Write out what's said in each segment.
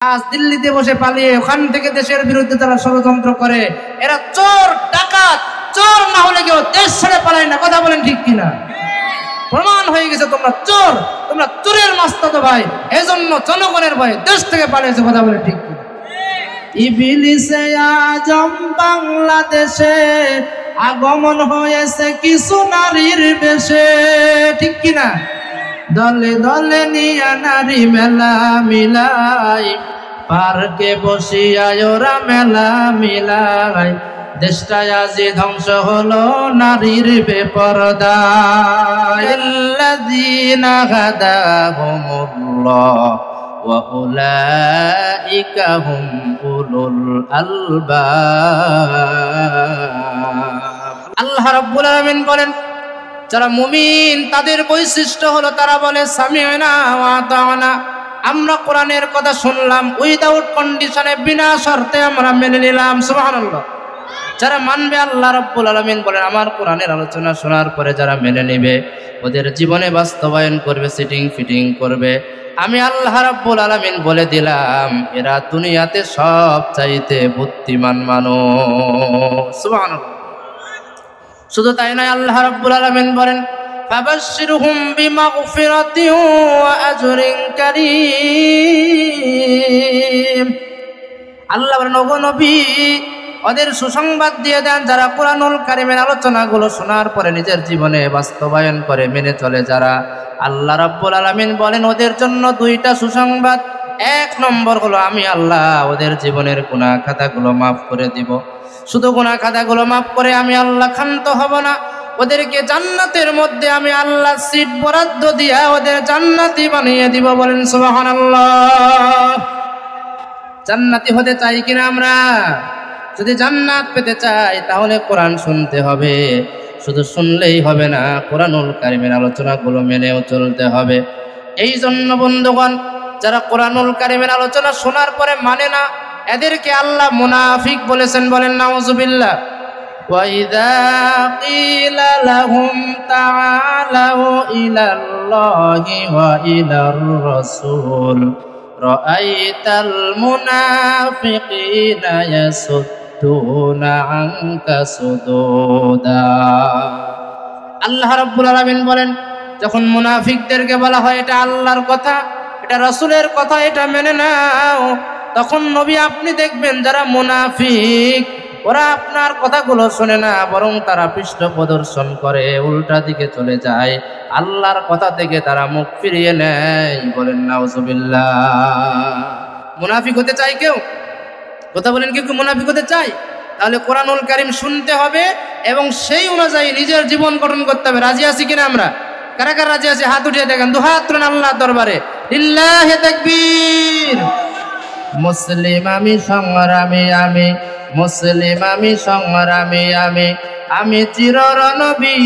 আজ দিল্লিতে বসে পালিয়ে ওখান থেকে দেশের বিরুদ্ধে তারা ষড়যন্ত্র করে। এরা চোর ডাকাত, চোর না হলে কেউ দেশ ছেড়ে পালায় না। কথা বলেন ঠিক কিনা? প্রমাণ হয়ে গেছে তোমরা চোর, তোমরা চোরের মাস্তাতো ভাই। এজন্য জনগণের ভয়ে দেশ থেকে পালিয়েছে। কথা বলেন ঠিক কিনা? ইবলিসে আজম বাংলাদেশে আগমন হয়েছে কিছু নারীর বেশে। ঠিক কিনা? দলে দলে নিয়া নারী মেলা মিলাই, পার্কে বসিয়ায় ওরা মেলা মিলাই। দেশটা আজি ধ্বংস হলো নারীর বেপরদায়। আল্লাযীনা হাদাহুমুল্লাহ ওয়া উলাইকা হুম উলুল আলবাব। আল্লাহ রাব্বুল আলামিন বলেন, যারা মুমিন তাদের বৈশিষ্ট্য হলো তারা বলে সামি'না ওয়া আতা'না, আমরা কোরআনের কথা শুনলাম, উইদাউট কন্ডিশনে, বিনা শর্তে আমরা মেনে নিলাম। সুবহানাল্লাহ। যারা মানবে, আল্লাহ রাব্বুল আলামিন বলেন, আমার কোরআনের আলোচনা শোনার পরে যারা মেনে নেবে, ওদের জীবনে বাস্তবায়ন করবে, সিটিং ফিটিং করবে, আমি আল্লাহ রাব্বুল আলামিন বলে দিলাম এরা দুনিয়াতে সব চাইতে বুদ্ধিমান মানুষ। সুবহানাল্লাহ। শুধু তাই নয়, আল্লাহ রাব্বুল আলামিন বলেন, ফাবাশশিরহুম বিমাগফিরাতিন ওয়া আজরিন কারীম। আল্লাহ বলেন, ওগো নবী, ওদের সুসংবাদ দিয়ে দেন যারা কোরআনুল কারীমের আলোচনাগুলো শোনার পরে নিজের জীবনে বাস্তবায়ন করে মেনে চলে যারা। আল্লাহ রাব্বুল আলামিন বলেন, ওদের জন্য দুইটা সুসংবাদ। এক নম্বর হলো, আমি আল্লাহ ওদের জীবনের গুনাহ খাতাগুলো মাফ করে দিব। শুধু গুনাহ খাতাগুলো মাফ করে আমি আল্লাহ ক্ষান্ত হব না, ওদেরকে জান্নাতের মধ্যে আমি আল্লাহ সিট বরাদ্দ দিয়া ওদের জান্নাতি বানিয়ে দিব। বলেন সুবহানাল্লাহ। জান্নাতি হতে চাই কিনা আমরা? যদি জান্নাত পেতে চাই তাহলে কোরআন শুনতে হবে। শুধু শুনলেই হবে না, কোরআনুল কারীমের আলোচনাগুলো মেনেও চলতে হবে। এই জন্য বন্ধুগণ, যারা কোরআনুল কারীমের আলোচনা শোনার পরে মানে না, এদেরকে আল্লাহ মুনাফিক বলেছেন। বলেন নাউযুবিল্লাহ। ওয়া ইযা ক্বিলা লাহুম তাআলাউ ইলাল্লাহি ওয়া ইলার রাসূল রাআইতাল মুনাফিকিনা ইয়াসুদ্দুনা আনকা সুদুদা। আল্লাহ রাব্বুল আলামিন বলেন, যখন মুনাফিকদেরকে বলা হয় এটা আল্লাহর কথা, এটা রাসূলের কথা, এটা মেনে নাও, তখন নবী আপনি দেখবেন যারা মুনাফিক ওরা আপনার কথাগুলো শোনে না, বরং তারা পৃষ্ঠ প্রদর্শন করে, উল্টা দিকে চলে যায়, আল্লাহর কথা থেকে তারা মুখ ফিরিয়ে নেয়। বলেন নাউযুবিল্লাহ। মুনাফিক হতে চাই কেউ? কথা বলেন, কেউ কি মুনাফিক হতে চাই? তাহলে কোরআনুল কারীম শুনতে হবে এবং সেই অনুযায়ী নিজের জীবন গঠন করতে হবে। রাজি আছি কিনা আমরা? কারা কারা রাজি আছে? হাত উঠিয়ে দেখেন, দুহাত তুলেন আল্লাহর দরবারে। লিল্লাহি তাকবীর। মুসলিম আমি সংগ্রামী, আমি মুসলিম আমি সংগ্রামী, আমি চির রণবীর,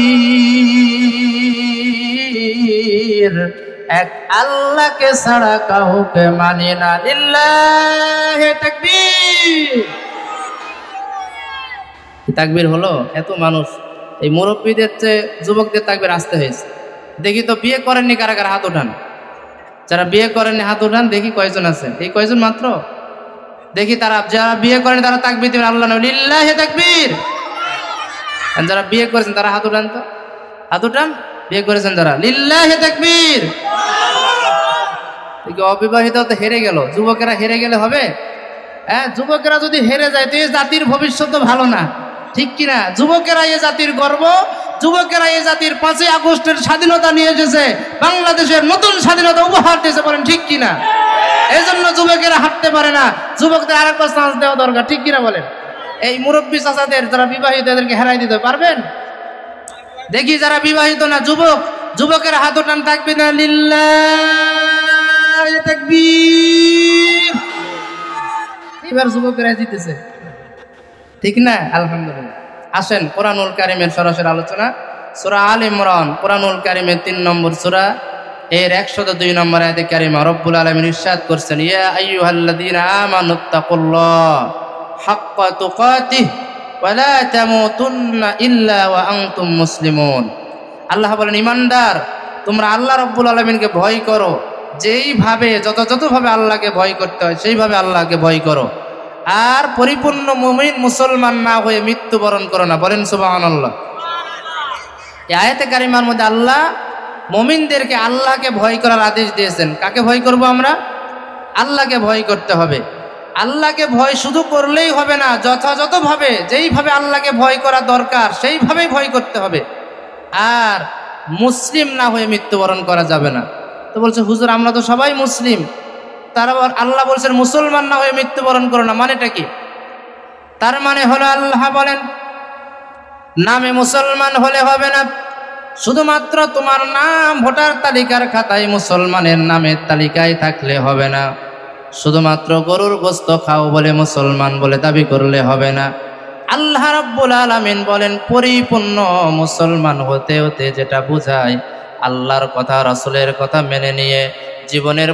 এক আল্লাহকে ছাড়া কাউকে মানি না। লিল্লাহি তাকবীর। তাকবীর হলো এত মানুষ, এই মুরব্বীদের চেয়ে যুবকদের তাকবীর আসতে হয়েছে। দেখি তো বিয়ে করেননি কারা কারা হাত উঠান। যারা বিয়ে করেননি হাত উঠান, দেখি কয়জন আছে। এই কয়জন মাত্র? দেখি তারা, যারা বিয়ে করেন তারা তাকবীর দিবেন। আল্লাহ লিল্লাহি তাকবীর। যারা বিয়ে করেছেন তারা হাত উঠান তো, হাত উঠান। বিয়ে করেছেন যারা, লিল্লাহি তাকবীর। অবিবাহিত তো হেরে গেল, যুবকেরা হেরে গেলে হবে? হ্যাঁ, যুবকেরা যদি হেরে যায় তো এই জাতির ভবিষ্যৎ তো ভালো না। ঠিক কিনা? যুবকেরা এই জাতির গর্ব, যুবকেরা এই জাতির 5ই আগস্টের স্বাধীনতা নিয়ে এসেছে, বাংলাদেশের নতুন স্বাধীনতা উপহার দিয়েছে। বলেন ঠিক কিনা? এই জন্য যুবকেরা হাঁটতে পারে না, যুবকদের আরেকবার চান্স দেওয়া দরকার। ঠিক কিনা বলেন? এই মুরব্বী চাচাদের যারা বিবাহিত এদেরকে হেরাই দিতে পারবেন? দেখি যারা বিবাহিত না, যুবক, যুবকের হাত উঠান, তাকবীর না, লিল্লাহি তাকবীর। এবার যুবকেরা জিতেছে, ঠিক না? আলহামদুলিল্লাহ। আসেন কোরআনুল কারীমের সরাসরি আলোচনা। সূরা আল ইমরান, কোরআনুল কারীমের 3 নম্বর সূরা, এর 102 নম্বর আয়াতে কারিমা রব্বুল আলামিন ইরশাদ করছেন, ইয়া আইয়ুহাল্লাযীনা আমানুত্তাকুল্লাহ হাক্কা তুকাতিহ ওয়া লা তামুতুন্না ইল্লা ওয়া আনতুম মুসলিমুন। আল্লাহ বলেন, ঈমানদার তোমরা আল্লাহ রব্বুল আলামিনকে ভয় করো যেইভাবে যতভাবে আল্লাহকে ভয় করতে হয় সেইভাবে আল্লাহকে ভয় করো, আর পরিপূর্ণ মুমিন মুসলমান না হয়ে মৃত্যুবরণ করো না। বলেন সুবহানাল্লাহ। এই আয়াতে কারিমার মধ্যে আল্লাহ মুমিনদেরকে আল্লাহকে ভয় করার আদেশ দিয়েছেন। কাকে ভয় করব আমরা? আল্লাহকে ভয় করতে হবে। আল্লাহকে ভয় শুধু করলেই হবে না, যথাযথভাবে যেইভাবে আল্লাহকে ভয় করা দরকার সেইভাবেই ভয় করতে হবে। আর মুসলিম না হয়ে মৃত্যুবরণ করা যাবে না। তো বলছে হুজুর আমরা তো সবাই মুসলিম, তারপর আল্লাহ বলছেন মুসলমান না হয়ে মৃত্যুবরণ করো না, মানেটা কি? তার মানে হলো আল্লাহ বলেন নামে মুসলমান হলে হবে না, শুধুমাত্র তোমার নাম ভোটার তালিকার খাতায় মুসলমানের নামের তালিকায় থাকলে হবে না, শুধুমাত্র গরুর গোশত খাও বলে মুসলমান বলে দাবি করলে হবে না। আল্লাহ রাব্বুল আলামিন বলেন পরিপূর্ণ মুসলমান হতে হতে যেটা বোঝায় আল্লাহর কথা রাসূলের কথা মেনে নিয়ে জীবনের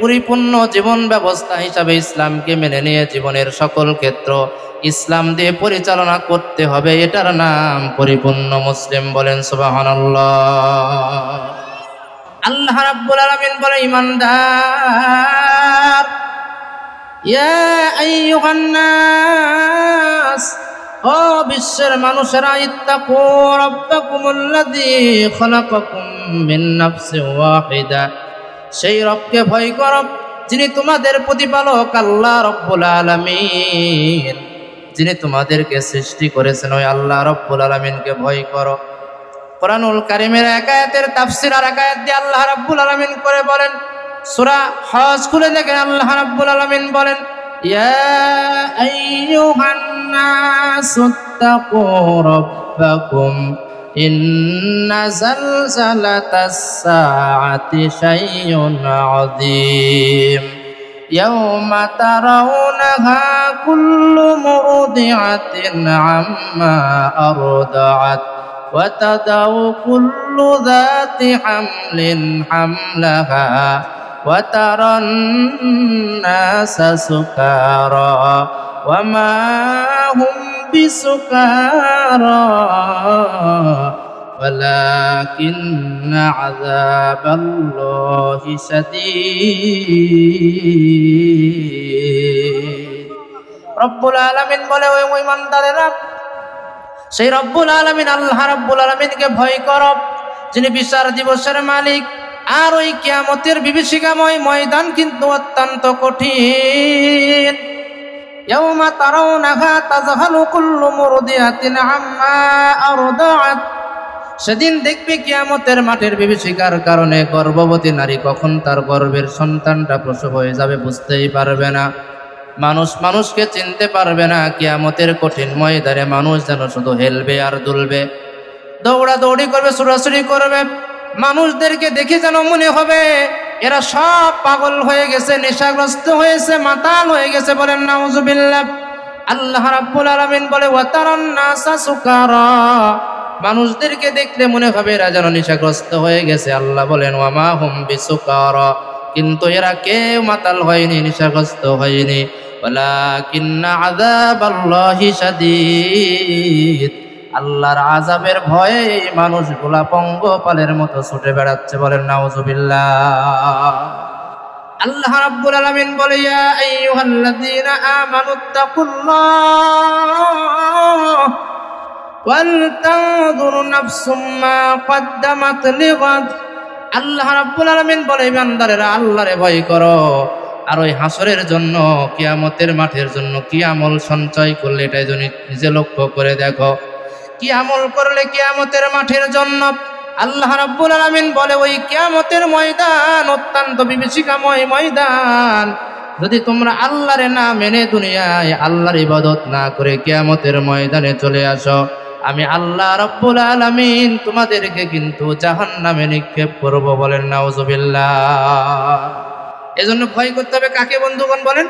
পরিপূর্ণ জীবন ব্যবস্থা হিসাবে ইসলামকে মেনে নিয়ে জীবনের সকল ক্ষেত্র ইসলাম দিয়ে পরিচালনা করতে হবে, এটার নাম পরিপূর্ণ মুসলিম। বলেন সুবহানাল্লাহ। আল্লাহ রাব্বুল আলামিন বলে ইমানদার ইয়া আইয়ুহান নাস, ও বিশ্বের মানুষেরা, ইত্তাকু রাব্বাকুমুল্লাযী খালাকাকুম মিন নাফসিন ওয়াহিদা, সেই রবকে ভয় করো যিনি তোমাদের প্রতিপালক আল্লাহ রাব্বুল আলামিন, যিনি তোমাদেরকে সৃষ্টি করেছেন ওই আল্লাহ রাব্বুল আলামিনকে ভয় করো। কোরআনুল কারীমের এক আয়াতের তাফসীর আর এক আয়াত দিয়ে আল্লাহ রাব্বুল আলামিন করে বলেন, সূরা হজ খুলে দেখেন আল্লাহ রাব্বুল আলামিন বলেন ইয়া আইয়ুহান নাসুত্তাকু রাব্বাকুম ইন্না জালজালাতাস সাআতি শাইউন আযীম ইয়াওমা তারাউনাহা কুল্লু মুরদিআতিন আম্মা আরদাআত ওয়া তাদাউ কুল্লু যাতি হামলিন হামলাহা ওয়া তারান নাসা সুকারা ওয়া মা হুম বিসুকারা ওয়ালাকিন্না আযাবাল্লাহি শাদীদ। রব্বুল আলামিন বলে ওই ঈমানদারেরা, সেই রব্বুল আলামিন আল্লাহ রব্বুল আলামিনকে ভয় করো যিনি বিচার দিবসের মালিক। আর ওই কিয়ামতের বিভীষিকাময় ময়দান কিন্তু অত্যন্ত কঠিন। ইয়াউমা তারাউনাহা তাযহালু কুল্লু মুরদিআতিন আম্মা আরদাআত, সেদিন দেখবে কিয়ামতের মাঠের বিভীষিকার কারণে গর্ভবতী নারী কখন তার গর্ভের সন্তানটা প্রসব হয়ে যাবে বুঝতেই পারবে না, মানুষ মানুষকে চিনতে পারবে না। কিয়ামতের কঠিন ময়দানে মানুষ যেন শুধু হেলবে আর দুলবে, দৌড়াদৌড়ি করবে, ছুটাছুটি করবে। মানুষদেরকে দেখে যেন মনে হবে এরা সব পাগল হয়ে গেছে, নেশাগ্রস্ত হয়েছে, মাতাল হয়ে গেছে। বলেন নাউজুবিল্লাহ। আল্লাহ রাব্বুল আলামিন বলে ওয়া তারান নাসা সুকারা, মানুষদেরকে দেখলে মনে হবে এরা যেন নেশাগ্রস্ত হয়ে গেছে। আল্লাহ বলেন ওয়া মা হুম বিসুকারা, কিন্তু এরা কেউ মাতাল হয়নি, নেশাগ্রস্ত হয়নি। ওয়ালাকিন্না আযাবাল্লাহি শাদীদ, আল্লাহর আযাবের ভয়ে মানুষগুলা পঙ্গপালের মতো ছুটে বেড়াচ্ছে। বলেন নাউজুবিল্লাহ। আল্লাহ রাব্বুল আলামিন বলে ইয়া আইয়ুহাল্লাযীনা আমানুত্তাকুল্লাহ ওয়াল তানজুর নাফসুম মা কদ্দামাত লিগাদ। আল্লাহ রাব্বুল আলামিন বলে বান্দারেরা আল্লাহরে ভয় করো, আর ওই হাসরের জন্য কিয়ামতের মাঠের জন্য কি আমল সঞ্চয় করলে এটা নিজে লক্ষ্য করে দেখো। কি আমল করলে কিয়ামতের মাঠের জন্য? আল্লাহ রাব্বুল আলামিন বলে ওই কিয়ামতের ময়দান অত্যন্ত বিভীষিকাময় ময়দান। যদি তোমরা আল্লাহরে না মেনে দুনিয়ায় আল্লাহর ইবাদত না করে কিয়ামতের ময়দানে চলে আসো, আমি আল্লাহ রাব্বুল আলামিন তোমাদেরকে কিন্তু জাহান্নামে নিক্ষেপ করব। বলেন নাউজুবিল্লাহ। এজন্য ভয় করতে হবে কাকে বন্ধুগণ বলেন?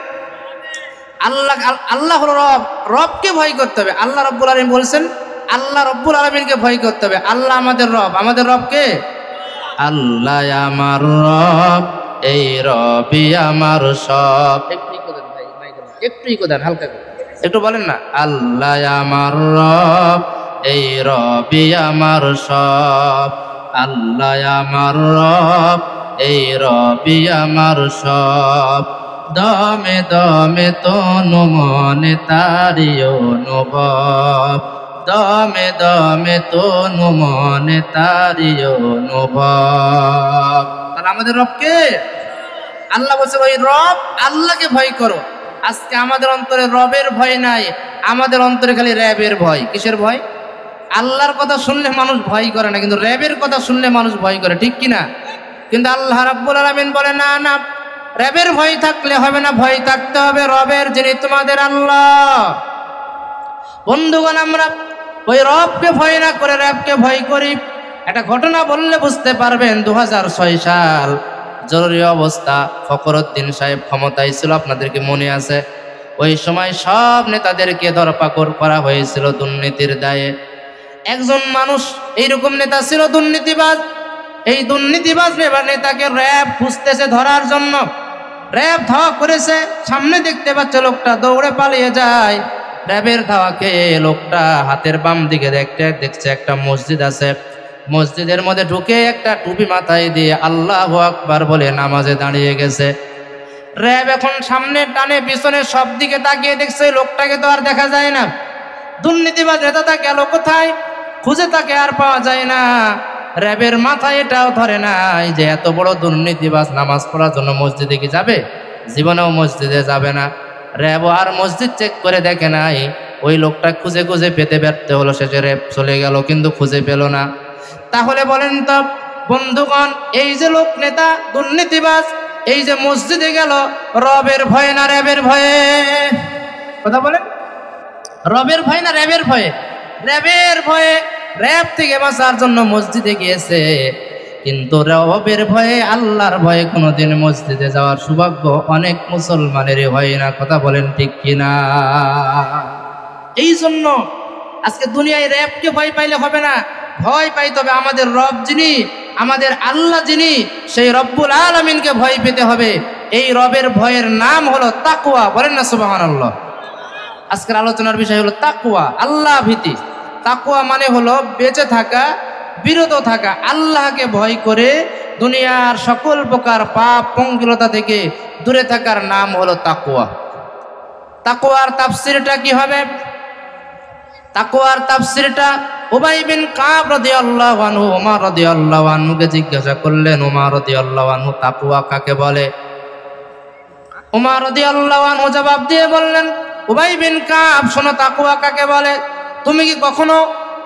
আল্লাহ। আল্লাহ হলো রব, রবকে ভয় করতে হবে। আল্লাহ রাব্বুল আলামিন বলছেন আল্লাহ রাব্বুল আলামিনকে ভয় করতে হবে। আল্লাহ আমাদের রব, আমাদের রবকে আল্লাহ আমার রব, এই রবই আমার সব। একটু ইকো দেন ভাই, একটু ইকো দেন হালকা করে, একটু বলেন না আল্লাহ আমার রব, এই রবই আমার সব। আল্লাহ আমার রব, এই রবি আমার সব, দমে দমে তনু মনে তারি অনুভব, দমে দমে তনু মনে তারি অনুভব। তাহলে আমাদের রবকে আল্লাহ বলছে, ওই রব আল্লাহকে ভয় করো। আজকে আমাদের অন্তরে রবের ভয় নাই, আমাদের অন্তরে খালি র্যাবের ভয়। কিসের ভয়? আল্লাহর কথা শুনলে মানুষ ভয় করে না, কিন্তু র্যাবের কথা শুনলে মানুষ ভয় করে, ঠিক কিনা? কিন্তু আল্লাহ রাব্বুল আলামিন বলে, না না, র্যাবের ভয় থাকলে হবে না, ভয় থাকতে হবে রবের, যিনি তোমাদের আল্লাহ। বন্ধুগণ, আমরা ওই রবকে ভয় না করে র্যাবকে ভয় করি। একটা ঘটনা বললে বুঝতে পারবেন। 2006 সাল জরুরি অবস্থা, ফখরুদ্দিন সাহেব ক্ষমতায় ছিল, আপনাদেরকে মনে আছে? ওই সময় সব নেতাদেরকে ধরপাকড় করা হয়েছিল দুর্নীতির দায়ে। একজন মানুষ এইরকম নেতা ছিল দুর্নীতিবাজ। এই দুর্নীতিবাজ নেতাকে র্যাব খুঁজতেছে ধরার জন্য। র্যাব ধাওয়া করেছে, সামনে দেখতে পাচ্ছে লোকটা দৌড়ে পালিয়ে যায়। র্যাবের ধাওয়া খেয়ে লোকটা হাতের বাম দিকে দেখছে একটা মসজিদ আছে। মসজিদের মধ্যে ঢুকে একটা টুপি মাথায় দিয়ে আল্লাহু আকবার বলে নামাজে দাঁড়িয়ে গেছে। র্যাব এখন সামনে টানে পিছনে সব দিকে তাকিয়ে দেখছে লোকটাকে তো আর দেখা যায় না। দুর্নীতিবাজ নেতাটা গেল কোথায়? খুঁজে তাকে আর পাওয়া যায় না। র্যাবের মাথায় এটাও ধরে নাই যে এত বড় দুর্নীতিবাজ নামাজ পড়ার জন্য মসজিদে কি যাবে? জীবনেও মসজিদে যাবে না। র্যাব আর মসজিদ চেক করে দেখে নাই। ওই লোকটা খুঁজে খুঁজে পেতে ব্যর্থ হলো, শেষে র্যাব চলে গেল কিন্তু খুঁজে পেল না। তাহলে বলেন তো বন্ধুগণ, এই যে লোক নেতা দুর্নীতিবাজ এই যে মসজিদে গেল, রবের ভয়ে না র্যাবের ভয়ে? কথা বলেন, রবের ভয় না র্যাবের ভয়ে? র্যাবের ভয়ে, র্যাব থেকে বাঁচার জন্য মসজিদে গিয়েছে। কিন্তু রবের ভয়ে, আল্লাহর ভয়ে কোনোদিন মসজিদে যাওয়ার সৌভাগ্য অনেক মুসলমানেরই হয় না। কথা বলেন ঠিক কিনা? এই জন্য আজকে দুনিয়ায় র্যাবকে ভয় পাইলে হবে না, ভয় পাইতে হবে আমাদের রব যিনি, আমাদের আল্লাহ যিনি, সেই রব্বুল আলামিনকে ভয় পেতে হবে। এই রবের ভয়ের নাম হলো তাকওয়া। বলেন না সুবহানাল্লাহ। আজকের আলোচনার বিষয় হলো তাকওয়া, আল্লাহ ভীতি। তাকওয়া মানে হলো বেঁচে থাকা, বিরত থাকা, আল্লাহকে ভয় করে দুনিয়ার সকল প্রকার পাপ পঙ্কিলতা থেকে দূরে থাকার নাম হলো তাকওয়া। তাকওয়ার তাফসীরটা কি হবে? তাকওয়ার তাফসীরটা উবাই বিন কাব রাদিয়াল্লাহু আনহু ওমর রাদিয়াল্লাহু আনহুকে জিজ্ঞাসা করলেন, ওমর রাদিয়াল্লাহু আনহু তাকওয়া কাকে বলে? ওমর রাদিয়াল্লাহু আনহু জবাব দিয়ে বললেন, উবাই বিন কাব, শোনো তাকওয়া কাকে বলে। তুমি কি কখনো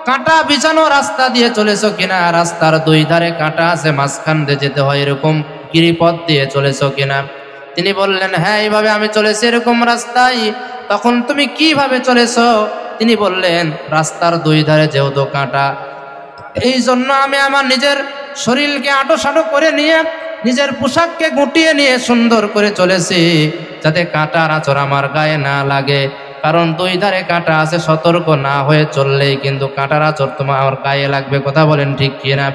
কাঁটা বিছানো রাস্তা দিয়ে চলেছো কিনা? রাস্তার দুই ধারে কাঁটা আছে, মাঝখান দিয়ে যেতে হয়, এরকম গিরিপথ দিয়ে চলেছো কিনা? তিনি বললেন, হ্যাঁ, এইভাবে আমি চলেছি এরকম রাস্তায়। তখন তুমি কিভাবে চলেছো? তিনি বললেন, রাস্তার দুই ধারে যেহেতু কাঁটা, এই জন্য আমি আমার নিজের শরীরকে আঁটোসাঁটো করে নিয়ে, নিজের পোশাককে গুটিয়ে নিয়ে সুন্দর করে চলেছি, যাতে কাঁটার আঁচড় আমার গায়ে না লাগে। কারণ দুই ধারে কাঁটা আছে, সতর্ক না হয়ে চললেই কিন্তু কাঁটার আঁচড় তোমার আমার গায়ে লাগবে। কথা বলেন ঠিক কিনা?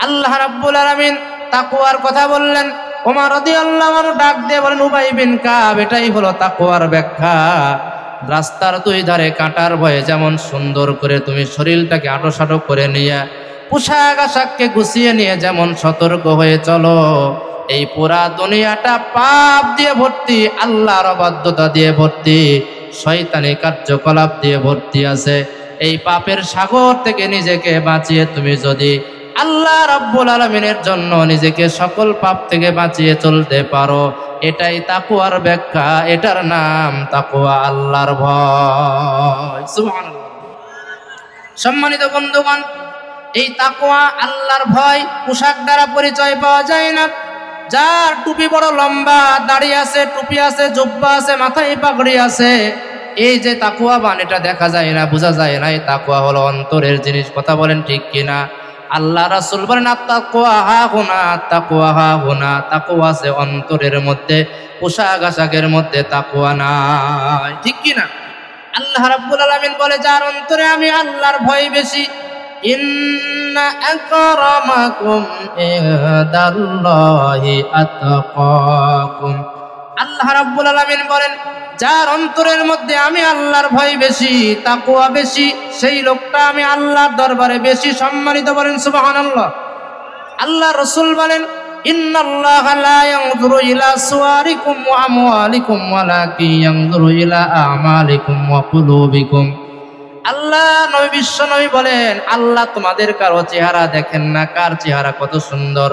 আল্লাহ রাব্বুল আলামিন তাকওয়ার কথা বললেন। ওমর রাদিয়াল্লাহু আনহু ডাক দিয়ে বলেন, উবাই বিন কাব, এটাই হলো তাকওয়ার ব্যাখ্যা। রাস্তার দুই ধারে কাঁটার ভয়ে যেমন সুন্দর করে তুমি শরীরটাকে আঁটোসাঁটো করে নিয়ে, পোশাক আশাককে গুছিয়ে নিয়ে যেমন সতর্ক হয়ে চলো, এই পুরা দুনিয়াটা পাপ দিয়ে ভর্তি, আল্লাহর অবাধ্যতা দিয়ে ভর্তি, শয়তানি কার্যকলাপ দিয়ে ভর্তি আছে। এই পাপের সাগর থেকে নিজেকে বাঁচিয়ে তুমি যদি আল্লাহ রাব্বুল আলামিনের জন্য নিজেকে সকল পাপ থেকে বাঁচিয়ে চলতে পারো, এটাই তাকওয়ার ব্যাখ্যা। এটার নাম তাকওয়া, আল্লাহর ভয়। সুবহানাল্লাহ। সম্মানিত বন্ধুগণ, এই তাকওয়া, আল্লাহর ভয় পোশাক দ্বারা পরিচয় পাওয়া যায় না। যার টুপি বড় লম্বা, দাড়ি আছে, টুপি আছে, জুব্বা আছে, মাথায় পাগড়ি আছে, এই যে তাকওয়াবান, এটা দেখা যায় না, বোঝা যায় না। এই তাকওয়া হলো অন্তরের জিনিস। কথা বলেন ঠিক কিনা? আল্লাহ রাসূল বলেন, আত-তাকওয়া হাহুনা, আত-তাকওয়া হাহুনা। তাকওয়া আছে অন্তরের মধ্যে, পোশাক আশাকের মধ্যে তাকওয়া নাই। ঠিক কিনা? আল্লাহ রাব্বুল আলামিন বলে, যার অন্তরে আমি আল্লাহর ভয় বেশি, ইন্না আকরামাকুম ইনদাল্লাহি আতকাকুম। আল্লাহ রাব্বুল আলামিন বলেন, যার অন্তরের মধ্যে আমি আল্লাহর ভয় বেশি, তাকওয়া বেশি, সেই লোকটা আমি আল্লাহর দরবারে বেশি সম্মানিত। বলেন সুবহানাল্লাহ। আল্লাহ রাসূল বলেন, ইন্নাল্লাহা লা ইয়ানজুরু ইলা সুওয়ারিকুম ওয়া আমওয়ালিকুম ওয়ালাকিন ইয়ানজুরু ইলা আমালিকুম ওয়া কুলুবিকুম। আল্লাহ নবী বিশ্ব নবী বলেন, আল্লাহ তোমাদের কারো চেহারা দেখেন না, কার চেহারা কত সুন্দর,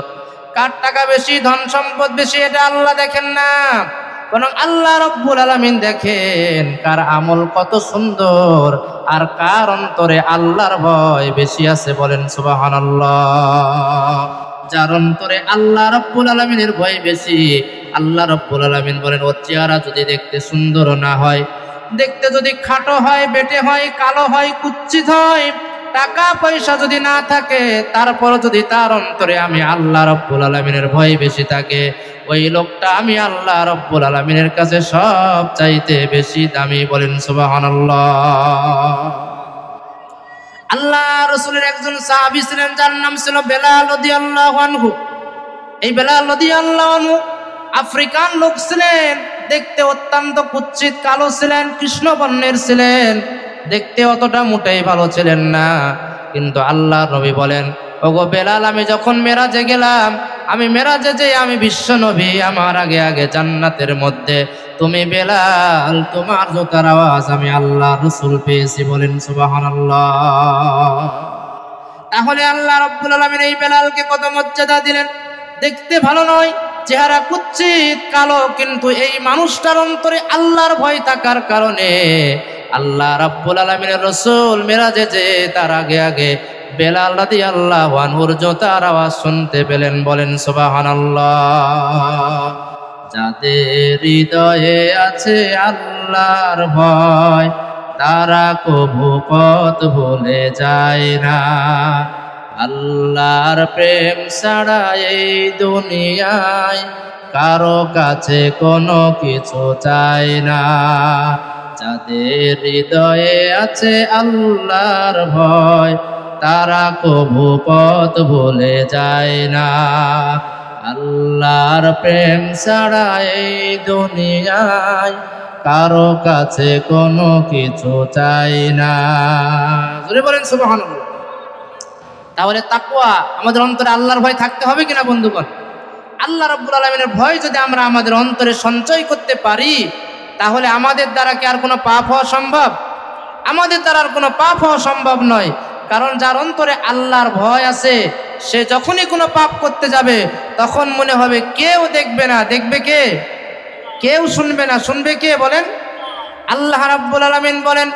কার টাকা বেশি, ধন সম্পদ বেশি, এটা আল্লাহ দেখেন না, বরং আল্লাহ রব্বুল আলামিন দেখেন কার আমল কত সুন্দর আর কার অন্তরে আল্লাহর ভয় বেশি আছে। বলেন সুবহানাল্লাহ। যার অন্তরে আল্লাহ রব্বুল আলামিনের ভয় বেশি, আল্লাহ রব্বুল আলামিন বলেন ওর চেহারা যদি দেখতে সুন্দর না হয়, দেখতে যদি খাটো হয়, বেটে হয়, কালো হয়, কুচ্ছিত হয়, টাকা পয়সা যদি না থাকে, তারপর যদি তার অন্তরে আমি আল্লাহ রব্বুল আলামিনের ভয় বেশি থাকে, ওই লোকটা আমি আল্লাহ রব্বুল আলামিনের কাছে সব চাইতে বেশি দামি। বলেন সুবহানাল্লাহ। আল্লাহ রাসূলের একজন সাহাবী ছিলেন, যার নাম ছিল বেলাল রাদিয়াল্লাহু আনহু। এই বেলাল রাদিয়াল্লাহু আনহু আফ্রিকান লোক ছিলেন, দেখতে অত্যন্ত কুৎসিত, কালো ছিলেন, কৃষ্ণ বর্ণের ছিলেন, দেখতে অতটা মোটেই ভালো ছিলেন না। কিন্তু আল্লাহর নবী বলেন, ওগো বেলাল, আমি যখন মেরাজে গেলাম, আমি মেরাজে যে আমি বিশ্ব নবী, আমার আগে আগে জান্নাতের মধ্যে তুমি বেলাল, তোমার জুতার আওয়াজ আমি আল্লাহ রাসূল পেয়েছি। বলেন সুবহানাল্লাহ। তাহলে আল্লাহ রাব্বুল আলামিন এই বেলালকে কত মর্যাদা দিলেন। দেখতে ভালো নয়, চেহারা কুৎসিত, কালো, কিন্তু এই মানুষটার অন্তরে আল্লাহর ভয় থাকার কারণে আল্লাহ রাব্বুল আলামিনের রাসূল মেরাজে যে তার আগে আগে বেলাল রাদিয়াল্লাহু আনহুর জুতার আওয়াজ শুনতে পেলেন। বলেন সুবহানাল্লাহ। যাদের হৃদয়ে আছে আল্লাহর ভয়, তারা কভু পথ ভুলে যায় না। আল্লাহর প্রেম ছাড়া এই দুনিয়ায় কারো কাছে কোনো কিছু চাই না। যাদের হৃদয়ে আছে আল্লাহর ভয়, তারা কভু পথ ভুলে যায় না। আল্লাহর প্রেম ছাড়া এই দুনিয়ায় কারো কাছে কোনো কিছু চাই না। জোরে বলেন সুবহানাল্লাহ। তাহলে তাকওয়া আমাদের অন্তরে আল্লাহর ভয় থাকতে হবে কিনা বন্ধুগণ? আল্লাহ রাব্বুল আলামিনের ভয় যদি আমরা আমাদের অন্তরে সঞ্চয় করতে পারি, তাহলে আমাদের দ্বারা কি আর কোনো পাপ হওয়া সম্ভব? আমাদের দ্বারা আর কোনো পাপ হওয়া সম্ভব নয়। কারণ যার অন্তরে আল্লাহর ভয় আছে, সে যখনই কোনো পাপ করতে যাবে তখন মনে হবে কেউ দেখবে না। দেখবে কে? কেউ শুনবে না। শুনবে কে? বলেন আল্লাহ রাব্বুল আলামিন বলেন,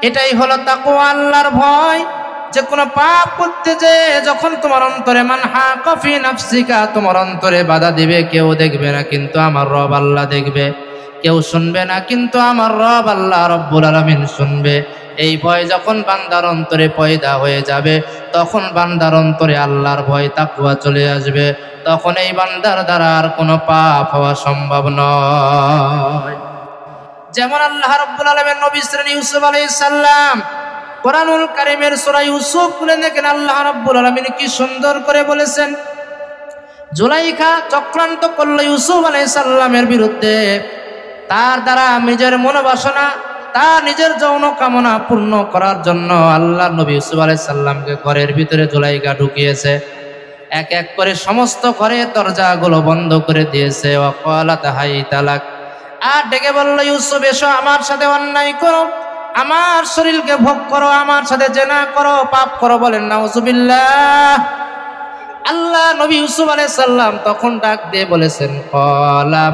এটাই হলো তাকওয়া, আল্লাহর ভয়। যে কোনো পাপ করতে যে যখন তোমার অন্তরে মানহা কফি নাফসিকা, তোমার অন্তরে বাধা দিবে, কেউ দেখবে না কিন্তু আমার রব আল্লাহ দেখবে, কেউ শুনবে না কিন্তু আমার রব আল্লাহ রব্বুল আলামিন শুনবে। এই ভয় যখন বান্দার অন্তরে পয়দা হয়ে যাবে, তখন বান্দার অন্তরে আল্লাহর ভয় তাকওয়া চলে আসবে। তখন এই বান্দার দ্বারা আর কোনো পাপ হওয়া সম্ভব নয়। যেমন আল্লাহ রাব্বুল আলামিন নবী শ্রেণী ইউসুফ আলাইহিস সালাম, কোরআনুল কারীমের সূরা ইউসুফ খুলে দেখেন আল্লাহ রাব্বুল আলামিন কি সুন্দর করে বলেছেন। জুলাইখা চক্রান্ত করল ইউসুফ আলাইহিস সালামের বিরুদ্ধে। তার দ্বারা নিজের মনোবাসনা, তার নিজের যৌন কামনা পূর্ণ করার জন্য আল্লাহ নবী ইউসুফ আলাইহিস সালামকে ঘরের ভিতরে জুলাইখা ঢুকিয়েছে। এক এক করে সমস্ত ঘরের দরজাগুলো বন্ধ করে দিয়েছে। ওয়াকালাত হাই তালাক, আর ডেকে বলল, ইউসুফ এসো, আমার সাথে অন্যায় করো, আমার শরীরকে ভোগ করো, আমার সাথে জিনা করো, পাপ করো। বলেন নাউজুবিল্লাহ। আল্লাহ নবী ইউসুফ আলাইহিস সালাম তখন ডাক দিয়ে বলেছেন, ক্বালা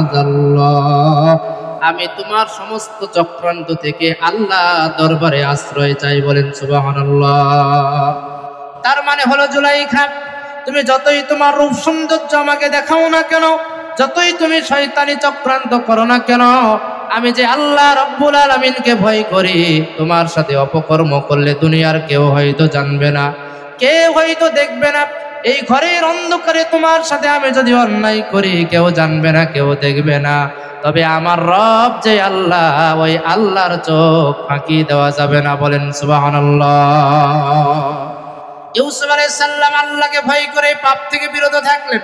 মাআযাল্লাহ, আমি তোমার সমস্ত চক্রান্ত থেকে আল্লাহ দরবারে আশ্রয় চাই। বলেন সুবহানাল্লাহ। তার মানে হলো জুলাইখা, তুমি যতই তোমার রূপ সৌন্দর্য আমাকে দেখাও না কেন, যতই তুমি শয়তানি চক্রান্ত করো না কেন, আমি যে আল্লাহ রব্বুল আলামিনকে ভয় করি, তোমার সাথে অপকর্ম করলে দুনিয়ার কেউ হয়তো জানবে না, কেউ হয়তো দেখবে না। এই ঘরের অন্ধকারে তোমার সাথে আমি যদি অন্যায় করি, কেউ জানবে না, কেউ দেখবে না। তবে আমার রব যে আল্লাহ, ওই আল্লাহর চোখ ফাঁকি দেওয়া যাবে না। বলেন সুবহানাল্লাহ। ইউসুফ আলাইহিস সালাম আল্লাহকে ভয় করে পাপ থেকে বিরত থাকলেন।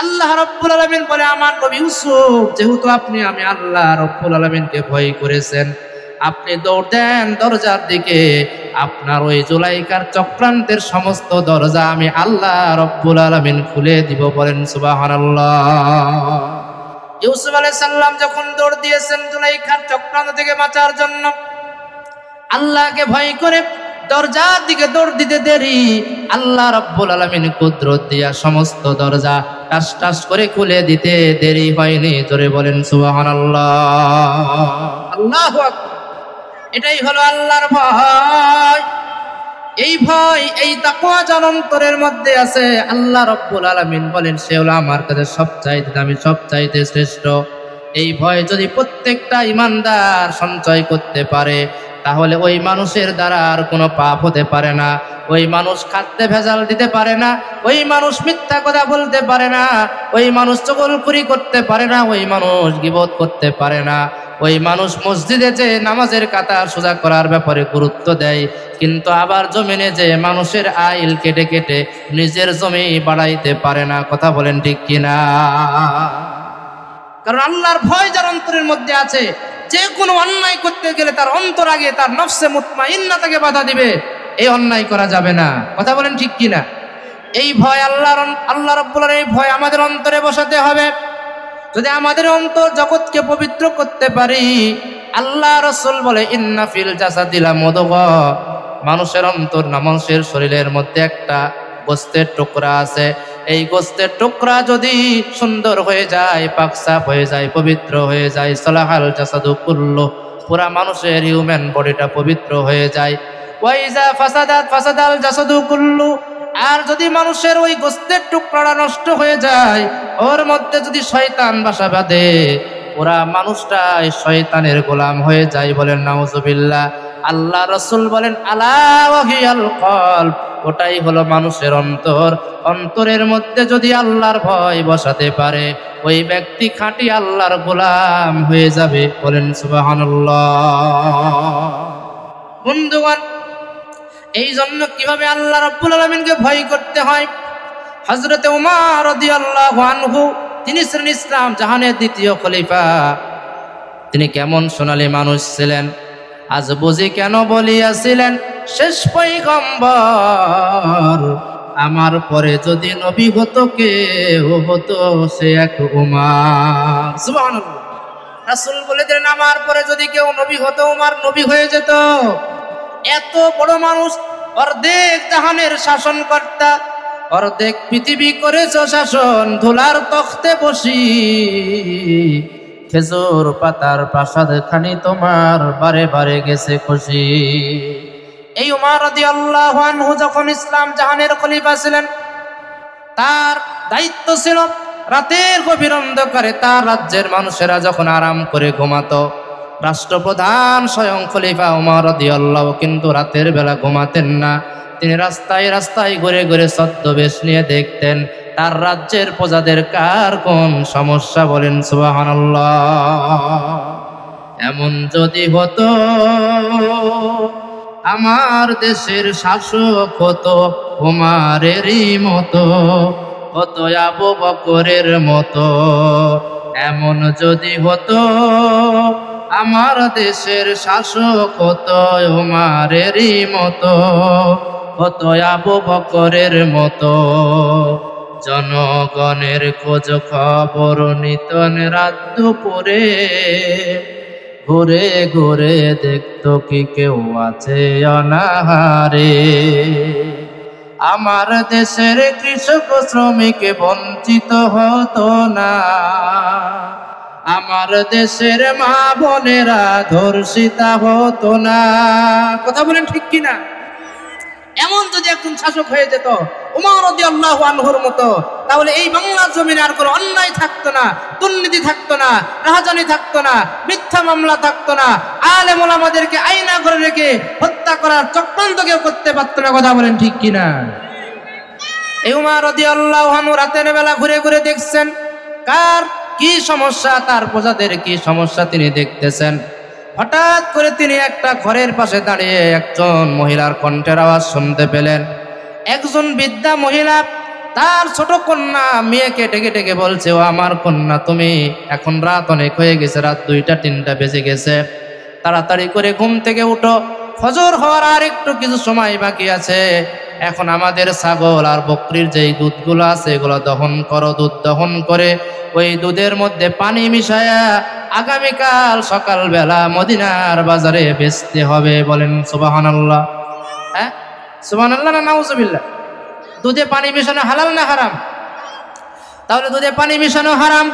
আল্লাহ রব্বুল আলামিন বলে, আমার নবী ইউসুফ, যেহেতু আপনি আমি আল্লাহ রব্বুল আলামিনকে ভয় করেছেন, আপনি দৌড় দেন দরজার দিকে, আপনার ওই জুলাইখার চক্রান্তের সমস্ত দরজা আমি আল্লাহ রব্বুল আলামিন খুলে দিব। বলেন সুবহানাল্লাহ। ইউসুফ আলাইহিস সালাম যখন দৌড় দিয়েছেন জুলাইখার চক্রান্ত থেকে বাঁচার জন্য, আল্লাহকে ভয় করে দরজার দিকে দৌড় দিতে দেরি, আল্লাহ রাব্বুল আলামিন কুদরত দিয়া সমস্ত দরজা টাস টাস করে খুলে দিতে দেরি হয়নি। জোরে বলেন সুবহানাল্লাহ। আল্লাহু আকবার। এটাই হলো আল্লাহর ভয়। এই ভয়, এই তাকওয়া যার অন্তরের মধ্যে আছে, আল্লাহ রাব্বুল আলামিন বলেন সে হলো আমার কাছে সবচাইতে দামি, সবচাইতে শ্রেষ্ঠ। এই ভয় যদি প্রত্যেকটা ইমানদার সঞ্চয় করতে পারে, তাহলে ওই মানুষের দ্বারা আর কোনো পাপ হতে পারে না। ওই মানুষ খাদ্যে ভেজাল দিতে পারে না, ওই মানুষ মিথ্যা কথা বলতে পারে না, ওই মানুষ চগলখুরি করতে পারে না, ওই মানুষ গীবত করতে পারে না, ওই মানুষ মসজিদে যে নামাজের কাতার সোজা করার ব্যাপারে গুরুত্ব দেয়, কিন্তু আবার জমিনে যে মানুষের আইল কেটে কেটে নিজের জমি বাড়াইতে পারে না। কথা বলেন ঠিক কিনা? কারণ আল্লাহর ভয় যার অন্তরের মধ্যে আছে, যে কোনো অন্যায় করতে গেলে তার অন্তর আগে তার নফসে মুতমাইন্না তাকে বাধা দিবে, এই অন্যায় করা যাবে না। কথা বলেন ঠিক কিনা? এই ভয় আল্লাহ রাব্বুল আলামিন, এই ভয় আমাদের অন্তরে বসাতে হবে। যদি আমাদের অন্তর জগৎকে পবিত্র করতে পারি, আল্লাহ রাসূল বলে ইন্না ফিল জাসাদি লামুদগা, মানুষের অন্তর না, মানুষের শরীরের মধ্যে একটা গোস্তের টুকরা আছে। এই গোস্তের টুকরা যদি সুন্দর হয়ে যায়, পাকসাফ হয়ে যায়, পবিত্র হয়ে যায়, সালাহাল জাসাদু কুল্লু, পুরা মানুষের হিউম্যান বডিটা পবিত্র হয়ে যায়। ওয়াইজা ফাসাদাত ফাসাদাল জাসাদু কুল্লু, আর যদি মানুষের ওই গোস্তের টুকরাটা নষ্ট হয়ে যায়, ওর মধ্যে যদি শয়তান বাসা বাঁধে, পুরা মানুষটাই শয়তানের গোলাম হয়ে যায়। বলেন নাউজুবিল্লাহ। আল্লাহ রাসূল বলেন আলা ওয়াহিয়াল কলব, ওটাই হলো মানুষের অন্তর। অন্তরের মধ্যে যদি আল্লাহর ভয় বসাতে পারে, ওই ব্যক্তি খাঁটি আল্লাহর গোলাম হয়ে যাবে। বলেন সুবহানাল্লাহ। বন্ধুগণ, এই জন্য কিভাবে আল্লাহ রাব্বুল আলামিনকে ভয় করতে হয়, হযরত ওমর রাদিয়াল্লাহু আনহু, তিনি ছিলেন ইসলাম জাহানের দ্বিতীয় খলিফা। তিনি কেমন সোনালী মানুষ ছিলেন, আজ বুঝি কেন বলিয়াছিলেন শেষ পয়গম্বর, আমার পরে যদি নবী হতো কেউ হতো সে এক উমর। সুবহানাল্লাহ। রাসূল বলে দিলেন আমার পরে যদি কেউ নবী হতো, উমর নবী হয়ে যেত। এত বড় মানুষ, অর্ধেক জাহানের শাসনকর্তা, অর্ধেক পৃথিবী করেছ শাসন, ধুলার তখতে বসি, খেজুর পাতার প্রাসাদ খানি তোমার বারে বারে গেছে খুশি। এই উমর রাদিয়াল্লাহু আনহু যখন ইসলাম জাহানের খলিফা ছিলেন, তার দায়িত্ব ছিল রাতের গভীর অন্ধকারে তার রাজ্যের মানুষেরা যখন আরাম করে ঘুমাতো, রাষ্ট্রপ্রধান স্বয়ং খলিফা উমর রাদিয়াল্লাহু কিন্তু রাতের বেলা ঘুমাতেন না। তিনি রাস্তায় রাস্তায় ঘুরে ঘুরে ছদ্মবেশ নিয়ে দেখতেন তার রাজ্যের প্রজাদের কার কোন সমস্যা। বলেন সুবহানাল্লাহ। এমন যদি হতো আমার দেশের শাসক হতো উমরেরই মতো, হতো আবু বকরের মতো। এমন যদি হতো আমার দেশের শাসক হতো উমরেরই মতো, হতো আবু বকরের মতো। জনগণের খোঁজ খবর নিতন রাত দুপুরে, ঘুরে ঘুরে দেখতো কি কেউ আছে অনাহারে। আমার দেশের কৃষক শ্রমিক বঞ্চিত হতো না, আমার দেশের মা বোনেরা ধর্ষিতা হতো না। কথা বলেন ঠিক কিনা? এমন যদি একজন শাসক হয়ে যেত উমর রাদিয়াল্লাহু আনহুর মতো, তাহলে এই বাংলার জমিনে আর কোনো অন্যায় থাকতো না, দুর্নীতি থাকতো না, রাহাজানি থাকতো না, মিথ্যা মামলা থাকতো না, আলেম ওলামাদেরকে আয়না করে রেখে হত্যা করার চক্রান্ত কেউ করতে পারতো না। কথা বলেন ঠিক কিনা? এই উমর রাদিয়াল্লাহু আনহু রাতের বেলা ঘুরে ঘুরে দেখছেন কার কি সমস্যা, তার প্রজাদের কি সমস্যা তিনি দেখতেছেন। হঠাৎ করে তিনি একটা ঘরের পাশে দাঁড়িয়ে একজন মহিলার কণ্ঠের আওয়াজ শুনতে পেলেন। একজন বৃদ্ধা মহিলা তার ছোট কন্যা মেয়েকে ডেকে ডেকে বলছে, ও আমার কন্যা, তুমি এখন রাত অনেক হয়ে গেছে, রাত 2টা 3টা বেজে গেছে, তাড়াতাড়ি করে ঘুম থেকে উঠো, ফজর হওয়ার আর একটু কিছু সময় বাকি আছে। এখন আমাদের ছাগল আর বকরির যেই দুধগুলো আছে এগুলো দহন করো। দুধ দহন করে ওই দুধের মধ্যে পানি মিশায়া আগামীকাল সকালবেলা মদিনার বাজারে বেচতে হবে। বলেন সুবহানাল্লাহ। হ্যাঁ, সুবহানাল্লাহ না নাউজুবিল্লাহ? দুধে পানি মিশানো হালাল না হারাম? তাহলে দুধে পানি মিশানো হারাম।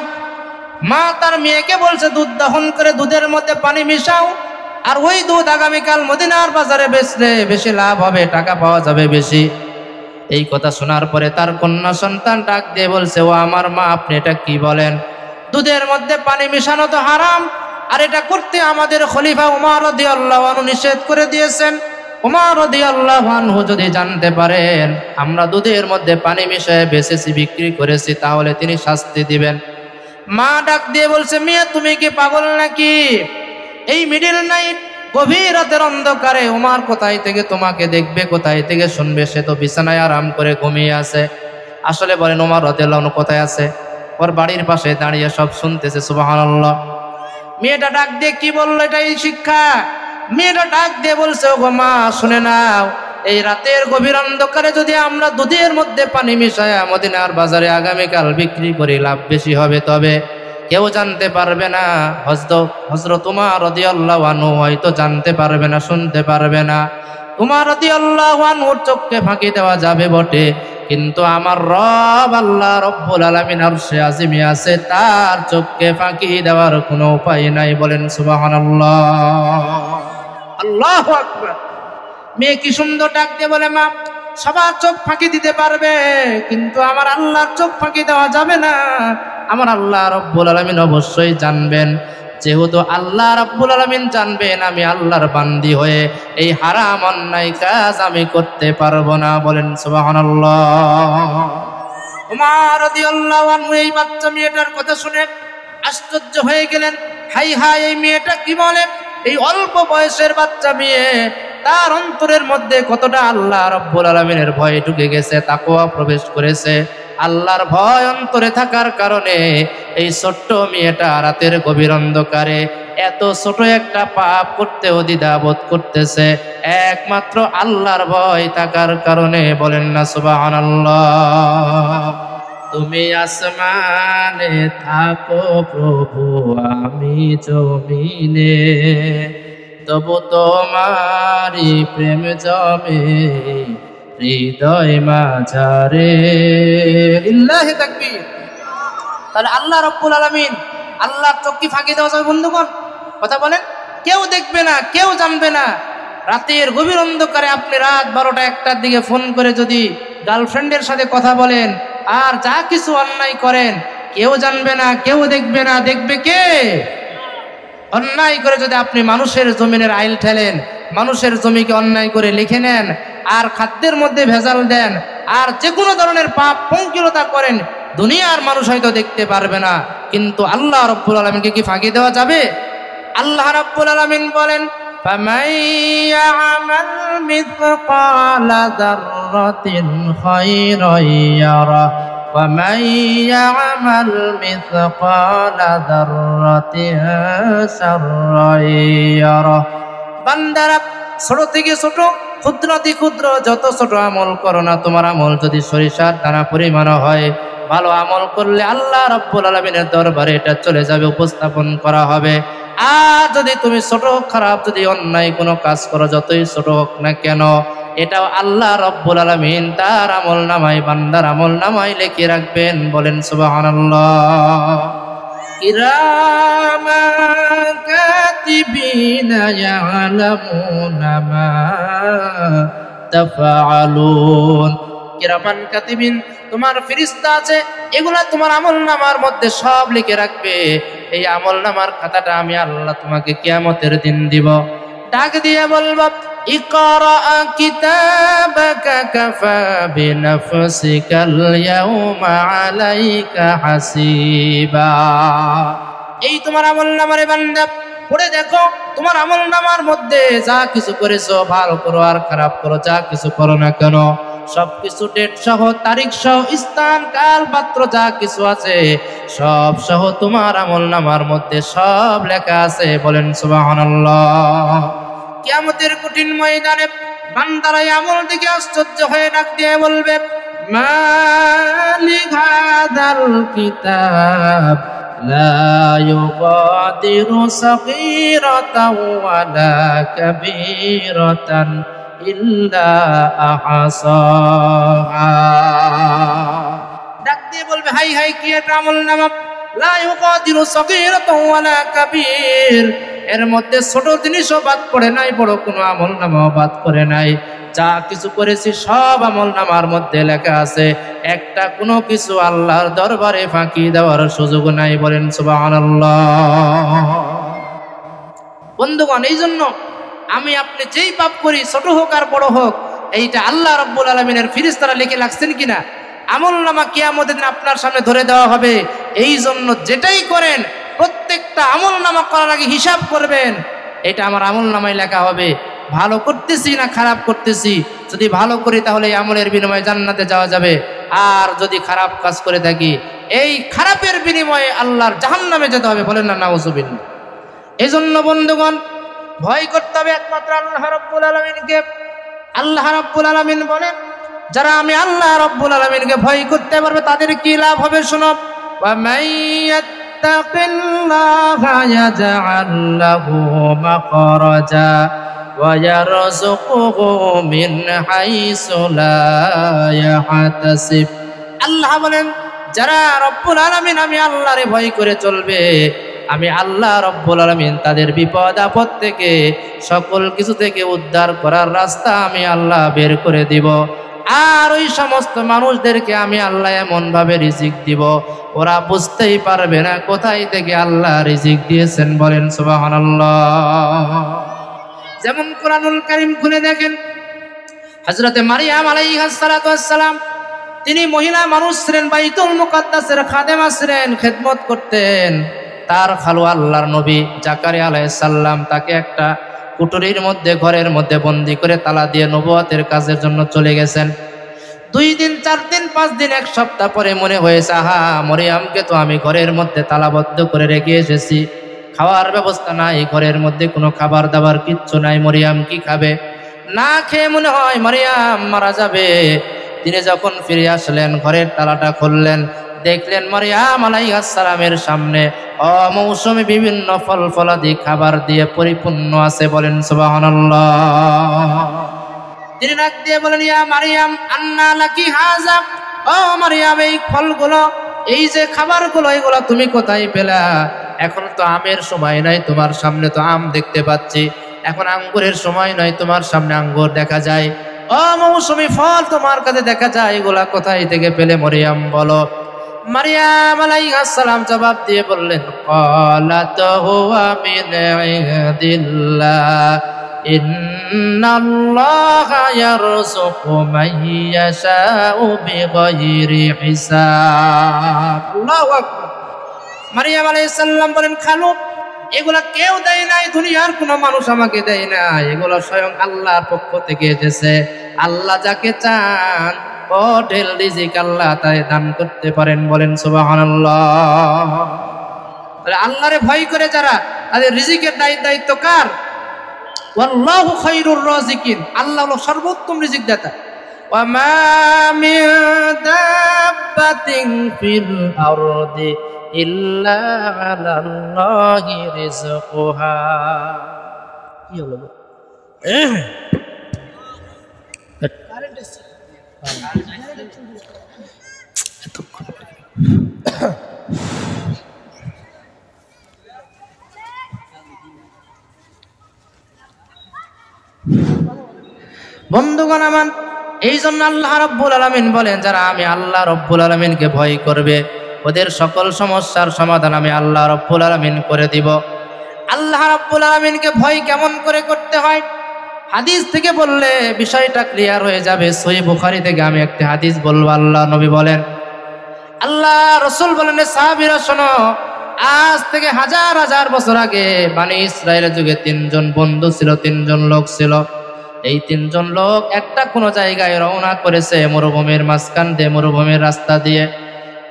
মা তার মেয়েকে বলছে দুধ দহন করে দুধের মধ্যে পানি মিশাও, আর ওই দুধ আগামীকাল মদিনার বাজারে বেচলে বেশি লাভ হবে, টাকা পাওয়া যাবে বেশি। এই কথা শোনার পরে তার কন্যা সন্তান ডাক দিয়ে বলছে, ও আমার মা, আপনি এটা কি বলেন? দুধের মধ্যে পানি মিশানো তো হারাম, আর এটা করতে আমাদের খলিফা উমর রাদিয়াল্লাহু আনহু নিষেধ করে দিয়েছেন। উমর রাদিয়াল্লাহু আনহু যদি জানতে পারেন আমরা দুধের মধ্যে পানি মিশিয়ে বেচেছি, বিক্রি করেছি, তাহলে তিনি শাস্তি দিবেন। মা ডাক দিয়ে বলছে, মেয়ে তুমি কি পাগল নাকি? এই মিডিল নাইট, গভীর রাতের অন্ধকারে উমর কোথায় থেকে তোমাকে দেখবে, কোথায় থেকে শুনবে? সে তো বিছানায় আরাম করে ঘুমিয়ে আছে। আসলে বলেন উমর রাদিয়াল্লাহু আনহু কোথায় আছে? ওর বাড়ির পাশে দাঁড়িয়ে সব শুনতেছে। সুবহানাল্লাহ। মেয়েটা ডাক দিয়ে কি বললো? এটাই শিক্ষা। মেয়েটা ডাক দিয়ে বলছে, ও গো মা, শুনে নাও, এই রাতের গভীর অন্ধকারে যদি আমরা দুধের মধ্যে পানি মিশায়া মদিনার বাজারে আগামীকাল বিক্রি করি, লাভ বেশি হবে। তবে কেউ জানতে পারবে না। হযরত উমর রাদিয়াল্লাহু আনহু হয়তো জানতে পারবে না, শুনতে পারবে না। উমর রাদিয়াল্লাহু আনহুর চোখকে ফাঁকি দেওয়া যাবে বটে, কিন্তু আমার রব আল্লাহ রব্বুল আলামিন আরশে আজিমে আছে, তার চোখকে ফাঁকি দেওয়ার কোনো উপায় নাই। বলেন সুবহানাল্লাহ। আল্লাহু আকবার। মেয়ে কি সুন্দর ডাক দিয়ে বলে, মা, সবার চোখ ফাঁকি দিতে পারবে, কিন্তু আমার আল্লাহর চোখ ফাঁকি দেওয়া যাবে না। আমার আল্লাহ রব্বুল আলামিন অবশ্যই জানবেন। যেহেতু আল্লাহ রাব্বুল আলামিন জানবেন, আমি আল্লাহর বান্দি হয়ে এই হারাম অন্যায় কাজ আমি করতে পারবো না। বলেন সুবহানাল্লাহ। উমর রাদিয়াল্লাহু আনহু এই বাচ্চা মেয়েটার কথা শুনে আশ্চর্য হয়ে গেলেন। হাই হাই, এই মেয়েটা কি বলে? এই অল্প বয়সের বাচ্চা মেয়ে, তার অন্তরের মধ্যে কতটা আল্লাহ রাব্বুল আলামিনের ভয় ঢুকে গেছে, তাকওয়া প্রবেশ করেছে। আল্লাহর ভয় অন্তরে থাকার কারণে এই ছোট্ট মেয়েটা রাতের গভীর অন্ধকারে এত ছোট একটা পাপ করতেও দ্বিধাবোধ করতেছে, একমাত্র আল্লাহর ভয় থাকার কারণে। বলেন না সুবহানাল্লাহ। তুমি আসমানে থাকো প্রভু, আমি জমিনে, তবু তোমারি প্রেম জমে হৃদয় মাঝারে। লিল্লাহি তাকবীর। তাহলে আল্লাহ রাব্বুল আলামিন, আল্লাহর চোখ কি ফাঁকি দেওয়া যাবে বন্ধুগণ? কথা বলেন। কেউ দেখবে না, কেউ জানবে না। রাতের গভীর অন্ধকারে আপনি রাত 12টা 1টার দিকে ফোন করে যদি গার্লফ্রেন্ডের সাথে কথা বলেন আর যা কিছু অন্যায় করেন, কেউ জানবে না, কেউ দেখবে না। দেখবে কে? অন্যায় করে যদি আপনি মানুষের জমিনের আইল ঠেলেন, মানুষের জমিকে অন্যায় করে লিখে নেন, আর খাদ্যের মধ্যে ভেজাল দেন, আর যে কোনো ধরনের পাপ পঙ্কিলতা করেন, দুনিয়ার মানুষ হয়তো দেখতে পারবে না, কিন্তু আল্লাহ রাব্বুল আলামিনকে কি ফাঁকি দেওয়া যাবে? আল্লাহ রাব্বুল আলামিন বলেন, ফামান ইয়ামাল মিসকালা যাররাতিন খায়রান ইয়ারা ওয়া মান ইয়ামাল মিসকালা যাররাতিন শাররান ইয়ারা। বান্দারা, ছোট থেকে ছোট, ক্ষুদ্র থেকে ক্ষুদ্র যত ছোট আমল করো না, তোমার আমল যদি সরিষার দানা পরিমাণ হয়, ভালো আমল করলে আল্লাহ রাব্বুল আলামিনের দরবারে এটা চলে যাবে, উপস্থাপন করা হবে। আর যদি তুমি ছোট খারাপ যদি অন্যায় কোনো কাজ করো, যতই ছোট হোক না কেন, এটাও আল্লাহ রাব্বুল আলামিন তার আমল নামায়, বান্দার আমল নামায় লিখে রাখবেন। বলেন সুবহানাল্লাহ। কিরামান কাতিবিনা ইয়ালামুনা মা তাফআলুন। কিরামান কাতিবিন, তোমার ফেরেশতা আছে, এগুলা তোমার আমলনামার মধ্যে সব লিখে রাখবে। এই আমলনামার খাতাটা আমি আল্লাহ তোমাকে কিয়ামতের দিন দিব। ডাক দিয়ে বলবো, ইকরা কিতাবাকা কাফা বিনাফসিকাল ইয়াউমা আলাইকা হাসিবা। এই তোমার আমলনামার বান্দা, পড়ে দেখো তোমার আমলনামার মধ্যে যা কিছু করেছো, ভালো করো আর খারাপ করো, যা কিছু করো না কেন, সবকিছু ডেট সহ, তারিখ সহ, স্থান কাল পাত্র যা কিছু আছে সব সহ তোমার আমলনামার মধ্যে সব লেখা আছে। বলেন সুবহানাল্লাহ। কিয়ামতের কঠিন ময়দানে বান্দারা আমল দেখে আশ্চর্য হয়ে ডাক দিয়ে বলবে, মালিক হাদাল কিতাব লা ইউগাদিরু সাগীরাতাও ওয়ালা কাবীরাতান ইল্লা আহসাহা। ডাক দিয়ে বলবে, হাই হাই, কি একটা আমলনামা, লা ইউগাদিরু সাগীরাতাও ওয়ালা কাবীর, এর মধ্যে ছোট জিনিসও বাদ পড়ে নাই, বড় কোনো আমলনামাও বাদ পড়ে নাই। যা কিছু করেছি সব আমলনামার মধ্যে লেখা আছে, একটা কোনো কিছু আল্লাহর দরবারে ফাঁকি দেওয়ার সুযোগ নাই। বলেন সুবহানাল্লাহ। বন্ধুগণ, এই জন্য আমি আপনি যেই পাপ করি, ছোট হোক আর বড় হোক, এইটা আল্লাহ রাব্বুল আলামিনের ফেরেশতারা লিখে রাখছেন কিনা, আমলনামা কিয়ামতের দিন আপনার সামনে ধরে দেওয়া হবে। এই জন্য যেটাই করেন প্রত্যেকটা আমলনামা করার আগে হিসাব করবেন, এটা আমার আমলনামায় লেখা হবে, ভালো করতেছি না খারাপ করতেছি। যদি ভালো করি তাহলে এই আমলের বিনিময়ে জান্নাতে যাওয়া যাবে, আর যদি খারাপ কাজ করে থাকি এই খারাপের বিনিময়ে আল্লাহর জাহান্নামে যেতে হবে। বলেন না নাউজুবিল্লাহ। এই জন্য বন্ধুগণ, ভয় করতে হবে একমাত্র আল্লাহ রাব্বুল আলামিনকে। আল্লাহ রাব্বুল আলামিন বলেন, যারা আমি আল্লাহ রাব্বুল আলামিনকে ভয় করতে পারবে তাদের কি লাভ হবে শোনো। ওয়া মাইয়াত্তাকিল্লাহা ইয়াজআল লাহু মাখরাজা ওয়া ইয়ারযুকুহু মিন হাইসু লা ইয়াহতাসিব। আল্লাহ বলেন, যারা রব্বুল আলামিন আমি আল্লাহরে ভয় করে চলবে, আমি আল্লাহ রব্বুল আলামিন তাদের বিপদ আপদ থেকে, সকল কিছু থেকে উদ্ধার করার রাস্তা আমি আল্লাহ বের করে দিব। আর ওই সমস্ত মানুষদেরকে আমি আল্লাহ এমন ভাবে রিজিক দিব, ওরা বুঝতেই পারবে না কোথায় থেকে আল্লাহ রিজিক দিয়েছেন। বলেন সুবহানাল্লাহ। যেমন কোরআনুল কারীম খুলে দেখেন, হযরতে মারিয়াম আলাইহিস সালাতু ওয়াস সালাম, তিনি মহিলা মানুষ ছিলেন, বাইতুল মুকাদ্দাসের খাদেমা ছিলেন, খেদমত করতেন। তার খালু আল্লাহর নবী জাকারিয়া আলাইহিস সালাম তাকে একটা কুটুরির মধ্যে, ঘরের মধ্যে বন্দি করে তালা দিয়ে নবুয়তের কাজের জন্য চলে গেছেন। 2 দিন 4 দিন 5 দিন 1 সপ্তাহ পরে মনে হয়েছে, আহা, মরিয়ামকে তো আমি ঘরের মধ্যে তালাবদ্ধ করে রেখে এসেছি, খাওয়ার ব্যবস্থা নাই, ঘরের মধ্যে কোনো খাবার দাবার কিচ্ছু নাই, মরিয়াম কি খাবে? না খেয়ে মনে হয় মরিয়াম মারা যাবে। তিনি যখন ফিরে আসলেন, ঘরের তালাটা খুললেন, দেখলেন মরিয়াম আলাইহিস সালামের সামনে অমৌসুমী বিভিন্ন ফল ফলাদি খাবার দিয়ে পরিপূর্ণ আছে। বলেন সুবহানাল্লাহ। তিনি ডাক দিয়ে বলেন, ইয়া মারিয়াম আন্না লাকি হাযা, ও মারিয়াম, এই ফলগুলো, এই যে খাবারগুলো, এগুলো তুমি কোথায় পেলা? এখন তো আমের সময় নাই, তোমার সামনে তো আম দেখতে পাচ্ছি। এখন আঙ্গুরের সময় নয়, তোমার সামনে আঙ্গুর দেখা যায়, অমৌসুমী ফল তোমার কাছে দেখা যায়, এগুলা কোথায় থেকে পেলে মরিয়াম বলো? মারিয়াম আলাইহিস সালাম জবাব দিয়ে বললেন, ক্বালাত হুয়া মিন ইনদিল্লাহ ইন্নাল্লাহা ইয়ারযুকু মান ইয়াশাউ বিগাইরি হিসাব। আল্লাহু আকবার। মারিয়াম আলাইহিস সালাম বলেন, খালু, এগুলা কেউ দেয় নাই, দুনিয়ার কোনো মানুষ আমাকে দেয় না, এগুলো স্বয়ং আল্লাহর পক্ষ থেকে এসেছে। আল্লাহ যাকে চান অঢেল রিজিক আল্লাহ তাই দান করতে পারেন। বলেন সুবহানাল্লাহ। আল্লাহরে ভয় করে যারা, তাদের রিজিকের দায়িত্ব কার? ওয়াল্লাহু খায়রুর রাযিকিন, আল্লাহ হলো সর্বোত্তম রিজিক দাতা। ওয়া মা মিন দাব্বাতিন ফিল আরদি ইল্লা আলাল্লাহি রিজকুহা। কি হলো? কারেন্ট এসে বন্ধুগণ আমার, এই জন্য আল্লাহ রাব্বুল আলামিন বলেন, যারা আমি আল্লাহ রাব্বুল আলামিনকে ভয় করবে, ওদের সকল সমস্যার সমাধান আমি আল্লাহ রাব্বুল আলামিন করে দিব। আল্লাহ রাব্বুল আলামিনকে ভয় কেমন করে করতে হয় হাদিস থেকে বললে বিষয়টা ক্লিয়ার হয়ে যাবে। সহিহ বুখারী থেকে আমি একটা হাদিস বলবো। আল্লাহ নবী বলেন, আল্লাহ রাসূল বলেন, সাহাবীরা শোনো, আজ থেকে হাজার হাজার বছর আগে বনি ইসরায়েলের যুগে 3 জন বন্ধু ছিল, 3 জন লোক ছিল। এই 3 জন লোক একটা কোনো জায়গায় রওনা করেছে, মরুভূমির মাঝখান দিয়ে, মরুভূমির রাস্তা দিয়ে।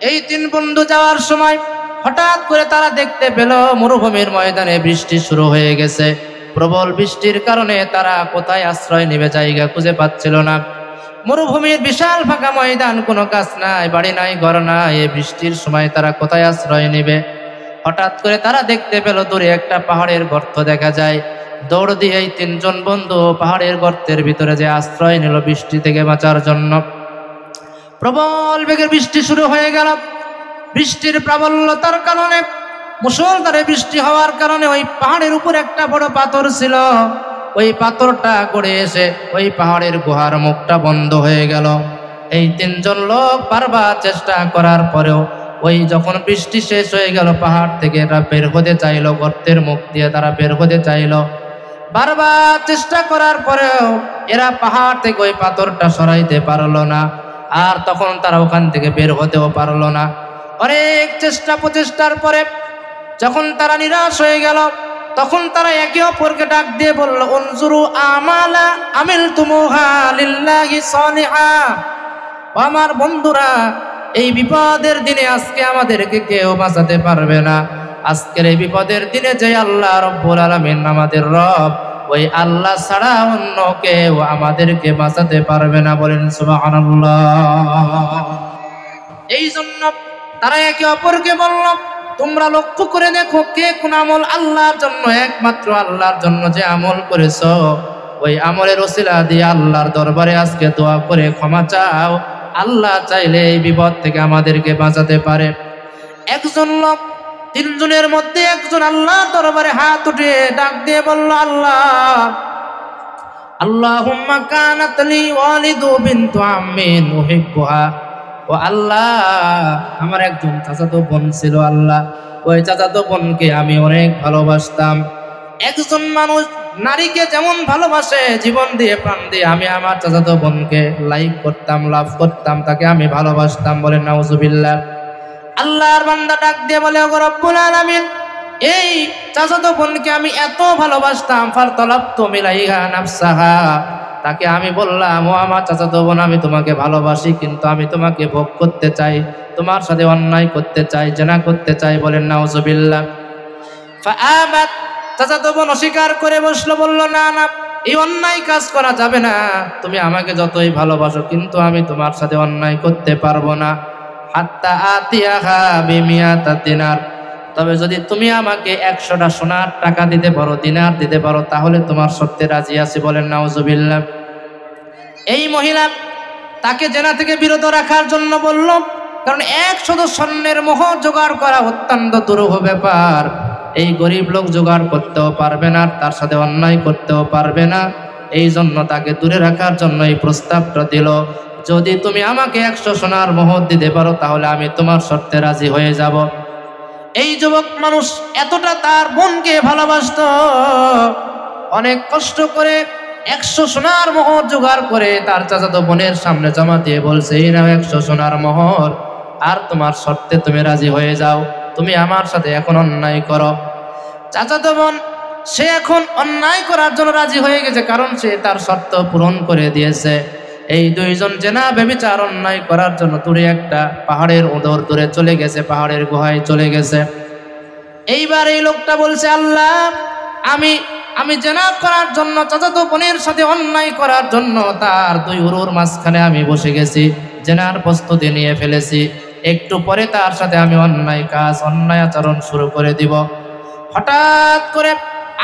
এই 3 বন্ধু যাওয়ার সময় হঠাৎ করে তারা দেখতে পেল মরুভূমির ময়দানে বৃষ্টি শুরু হয়ে গেছে। প্রবল বৃষ্টির কারণে তারা কোথায় আশ্রয় নেবে জায়গা খুঁজে পাচ্ছিল না। মরুভূমির বিশাল ফাঁকা ময়দান, কোনো গাছ নাই, বাড়ি নাই, ঘর নাই। এই বৃষ্টির সময় তারা কোথায় আশ্রয় নেবে? হঠাৎ করে তারা দেখতে পেল দূরে একটা পাহাড়ের গর্ত দেখা যায়। দৌড় দিয়ে এই তিনজন বন্ধু পাহাড়ের গর্তের ভিতরে যে আশ্রয় নিল বৃষ্টি থেকে বাঁচার জন্য। প্রবল বেগে বৃষ্টি শুরু হয়ে গেল। বৃষ্টির প্রাবল্যতার কারণে, মুষলধারে বৃষ্টি হওয়ার কারণে ওই পাহাড়ের উপর একটা বড় পাথর ছিল। ওই পাথরটা গড়ে এসে ওই পাহাড়ের গুহার মুখটা বন্ধ হয়ে গেল। এই তিনজন লোক বারবার চেষ্টা করার পরেও ওই যখন বৃষ্টি শেষ হয়ে গেল, পাহাড় থেকে এরা বের হতে চাইল, গর্তের মুখ দিয়ে তারা বের হতে চাইল। বারবার চেষ্টা করার পরেও এরা পাহাড় থেকে ওই পাথরটা সরাইতে পারলো না। আর তখন তারা ওখান থেকে বের হতেও পারলো না। অনেক চেষ্টা প্রচেষ্টার পরে যখন তারা নিরাশ হয়ে গেল, তখন তারা একে অপরকে ডাক দিয়ে বলল, উনজুরু আমালা আমিলতুমুহা লিল্লাহি সালিহা। আমার বন্ধুরা, এই বিপদের দিনে আজকে আমাদেরকে কেউ বাঁচাতে পারবে না। আজকের এই বিপদের দিনে যে আল্লাহ রব্বুল আলামিন আমাদের রব, ওই আল্লাহ ছাড়া অন্য কেউ আমাদেরকে বাঁচাতে পারবে না। বলেন সুবহানাল্লাহ। এই জন্য তারা একে অপরকে বলল, তোমরা লক্ষ্য করে দেখো কে কোন আমল আল্লাহর জন্য, একমাত্র আল্লাহর জন্য যে আমল করেছো, ওই আমলের ওসিলা দিয়ে আল্লাহর দরবারে আজকে দোয়া করে ক্ষমা চাও। আল্লাহ চাইলে এই বিপদ থেকে আমাদেরকে বাঁচাতে পারে। একজন লোক তিনজনের মধ্যে একজন আল্লাহর দরবারে হাত উঠিয়ে ডাক দিয়ে বলল, আল্লাহুম্মা কানাত লি ওয়ালিদু বিনতু আম্মিন উহিব্বুহা। ও আল্লাহ, আমার একজন চাচাতো বোন ছিল আল্লাহ, ওই চাচাতো বোনকে আমি অনেক ভালোবাসতাম। একজন মানুষ নারীকে যেমন ভালোবাসে জীবন দিয়ে প্রাণ দিয়ে, আমি আমার চাচাতো বোনকে লাইক করতাম, লাভ করতাম, তাকে আমি ভালোবাসতাম। বলেন নাউজুবিল্লাহ। আল্লাহর বান্দা ডাক দিয়ে বলে, ওগো রব্বুল আলামিন, এই চাচাতো বোনকে আমি এত ভালোবাসতাম, ফারতালাবতু মিলাইহা নাফসাহা, তাকে আমি বললাম, ও আমার চাচাতো বোন, আমি তোমাকে ভালোবাসি, কিন্তু আমি তোমাকে ভোগ করতে চাই, তোমার সাথে অন্যায় করতে চাই, জেনা করতে চাই। বলেন নাউজুবিল্লাহ। ফাআবাত, চাচাতো বোন অস্বীকার করে বসলো, বলল, না না, এই অন্যায় কাজ করা যাবে না। তুমি আমাকে যতই ভালোবাসো, কিন্তু আমি তোমার সাথে অন্যায় করতে পারবো না। হাত্তা আতিয়াহা বিমিয়াতা দিনার, তবে যদি তুমি আমাকে 100টা সোনার টাকা দিতে পারো, দিনার দিতে পারো, তাহলে তোমার সত্যে রাজি আছি। বলেন নাউজুবিল্লাহ। এই মহিলা তাকে জেনা থেকে বিরত রাখার জন্য বলল, কারণ 100 স্বর্ণের মোহর জোগাড় করা অত্যন্ত দুরূহ ব্যাপার। এই গরিব লোক জোগাড় করতেও পারবে না, তার সাথে অন্যায় করতেও পারবে না। এই জন্য তাকে দূরে রাখার জন্য এই প্রস্তাবটা দিল, যদি তুমি আমাকে 100 সোনার মোহর দিতে পারো, তাহলে আমি তোমার শর্তে রাজি হয়ে যাব। এই যুবক মানুষ এতটা তার বোনকে ভালোবাসত, অনেক কষ্ট করে 100 সোনার মোহর জোগাড় করে তার চাচাতো বোনের সামনে জমা দিয়ে বলছে, এই নাও 100 সোনার মোহর, আর তোমার শর্তে তুমি রাজি হয়ে যাও, তুমি আমার সাথে এখন অন্যায় করো। চাচাতো বোন সে এখন অন্যায় করার জন্য রাজি হয়ে গেছে, কারণ সে তার শর্ত পূরণ করে দিয়েছে। এই দুইজন জেনা ব্যভিচার অন্যায় করার জন্য দূরে একটা পাহাড়ের দূরে চলে গেছে, পাহাড়ের গুহায় চলে গেছে। এইবার এই লোকটা বলছে, আল্লাহ, আমি জেনা করার জন্য, চাচাতো বোনের সাথে অন্যায় করার জন্য তার দুই উরুর মাঝখানে আমি বসে গেছি, জেনার প্রস্তুতি নিয়ে ফেলেছি। একটু পরে তার সাথে আমি অন্যায় কাজ, অন্যায় আচরণ শুরু করে দিব। হঠাৎ করে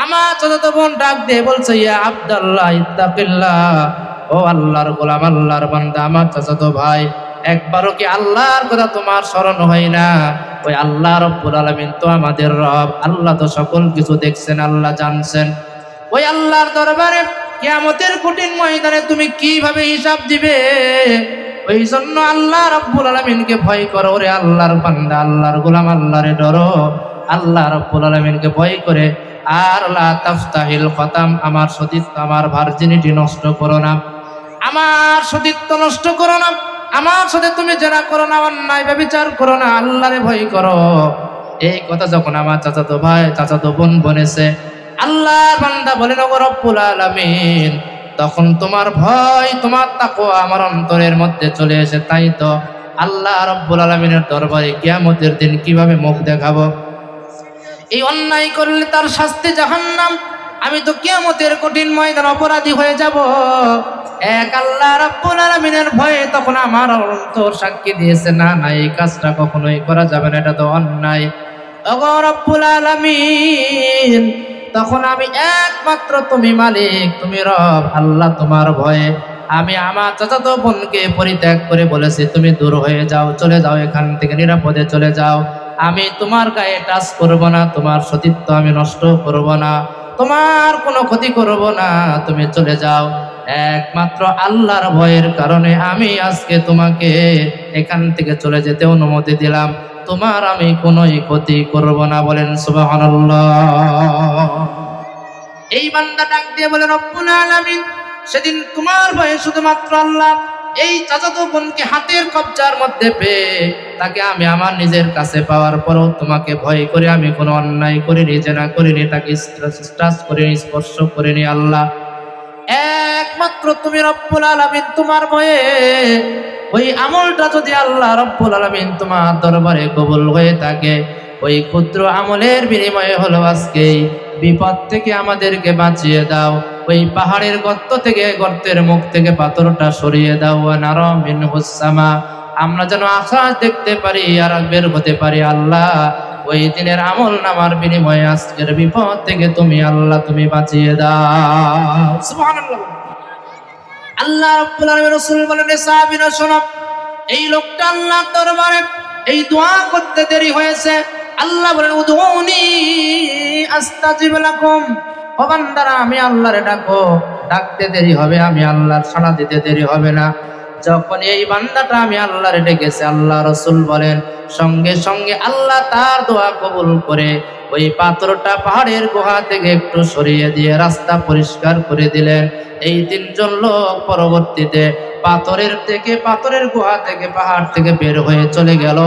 আমার চাচাতো বোন ডাক দিয়ে বলছে, ইয়া আব্দুল্লাহ ইত্তাকিল্লাহ, ও আল্লাহর গোলাম, আল্লাহর বান্দা, আমার চাচাতো ভাই, একবারও কি আল্লাহর কথা তোমার স্মরণ হয় না? ওই আল্লাহ রব্বুল আলামিন তো আমাদের রব, আল্লাহ তো সকল কিছু দেখছেন, আল্লাহ জানছেন। ওই আল্লাহর দরবারে কিয়ামতের কঠিন ময়দানে তুমি কিভাবে হিসাব দিবে? ওই জন্য আল্লাহ রব্বুল আলামিনকে ভয় করো রে আল্লাহর বান্দা, আল্লাহর গোলাম, আল্লাহরে ডরো, আল্লাহ রব্বুল আলামিনকে ভয় করে। আর লা তাফতাহিল খতাম, আমার সতীত্ব, আমার ভার্জিনিটি নষ্ট করো না, আমার সতীত্ব নষ্ট করো না, আমার সাথে তুমি জেনা করো না, অন্যায় ব্যভিচার করো না, আল্লাহরে ভয় করো। এই কথা যখন আমার চাচাতো ভাই, চাচাতো বোন বলেছে, আল্লাহর বান্দা বলেন, ওগো রব্বুল আলামিন, তখন তোমার ভয়, তোমার তাকওয়া আমার অন্তরের মধ্যে চলে এসে, তাই তো আল্লাহ রব্বুল আলামিনের দরবারে কিয়ামতের দিন কিভাবে মুখ দেখাবো? এই অন্যায় করলে তার শাস্তি জাহান্নাম, আমি তো কিয়ামতের কঠিন ময়দান অপরাধী হয়ে যাব। এক আল্লাহ রাব্বুল আলামিনের ভয়ে তখন আমার অন্তর সাক্ষী দিয়েছে, না না, এই কাজটা কখনোই করা যাবে না, এটা তো অন্যায়। ওগো রব্বুল আলামিন, তখন আমি একমাত্র তুমি মালিক, তুমি রব, আল্লাহ তোমার ভয়ে আমি আমার চাচাতো বোনকে পরিত্যাগ করে বলেছি, তুমি দূর হয়ে যাও, চলে যাও এখান থেকে, নিরাপদে চলে যাও। আমি তোমার গায়ে টাচ করব না, তোমার সতীত্ব আমি নষ্ট করব না, তোমার কোনো ক্ষতি করব না, তুমি চলে যাও। একমাত্র আল্লাহর ভয়ের কারণে আমি আজকে তোমাকে এখান থেকে চলে যেতে অনুমতি দিলাম, তোমার আমি কোনোই ক্ষতি করব না। বলেন সুবহানাল্লাহ। এই বান্দা ডাক দিয়ে বলে, রব্বুল আলামিন, সেদিন তোমার ভয়ে শুধুমাত্র আল্লাহ এই চাচাতো বোনকে হাতের কবজার মধ্যে পেয়ে তাকে আমি আমার নিজের কাছে পাওয়ার পরও তোমাকে ভয় করে আমি কোনো অন্যায় করিনি, জেনা করিনি, তাকে টাচ করিনি, স্পর্শ করিনি। আল্লাহ, একমাত্র তুমি রব্বুল আলামিন, তোমার ভয়ে ওই আমলটা যদি আল্লাহ রব্বুল আলামিন তোমার দরবারে কবুল হয়ে থাকে, ওই ক্ষুদ্র আমলের বিনিময়ে হলো আজকে বিপদ থেকে আমাদেরকে বাঁচিয়ে দাও, ওই পাহাড়ের গর্ত থেকে, গর্তের মুখ থেকে পাথরটা সরিয়ে দাও। নারা মিনহুস সামা, আমরা যেন আকাশ দেখতে পারি আর বের হতে পারি। আল্লাহ, ওই দিনের আমল নামার বিনিময়ে আজকের বিপদ থেকে তুমি আল্লাহ তুমি বাঁচিয়ে দাও। সুবহানাল্লাহ। আল্লাহ রাব্বুল আলামিন রাসূল বলেন, সাহাবীরা শোনো, এই লোকটা আল্লাহর দরবারে এই দোয়া করতে দেরি হয়েছে। আল্লাহ বলেন, উদউনি আস্তাজিব লাকুম, ও বান্দারা আমি আল্লাহরে ডাকো, ডাকতে দেরি হবে, আমি আল্লাহর সাড়া দিতে দেরি হবে না। যখন এই বান্দাটা আমি আল্লাহরে ডেকেছে, আল্লাহ রাসূল বলেন, সঙ্গে সঙ্গে আল্লাহ তার দোয়া কবুল করে ওই পাথরটা পাহাড়ের গুহা থেকে একটু সরিয়ে দিয়ে রাস্তা পরিষ্কার করে দিলেন। এই তিনজন লোক পরবর্তীতে পাথরের গুহা থেকে, পাহাড় থেকে বের হয়ে চলে গেল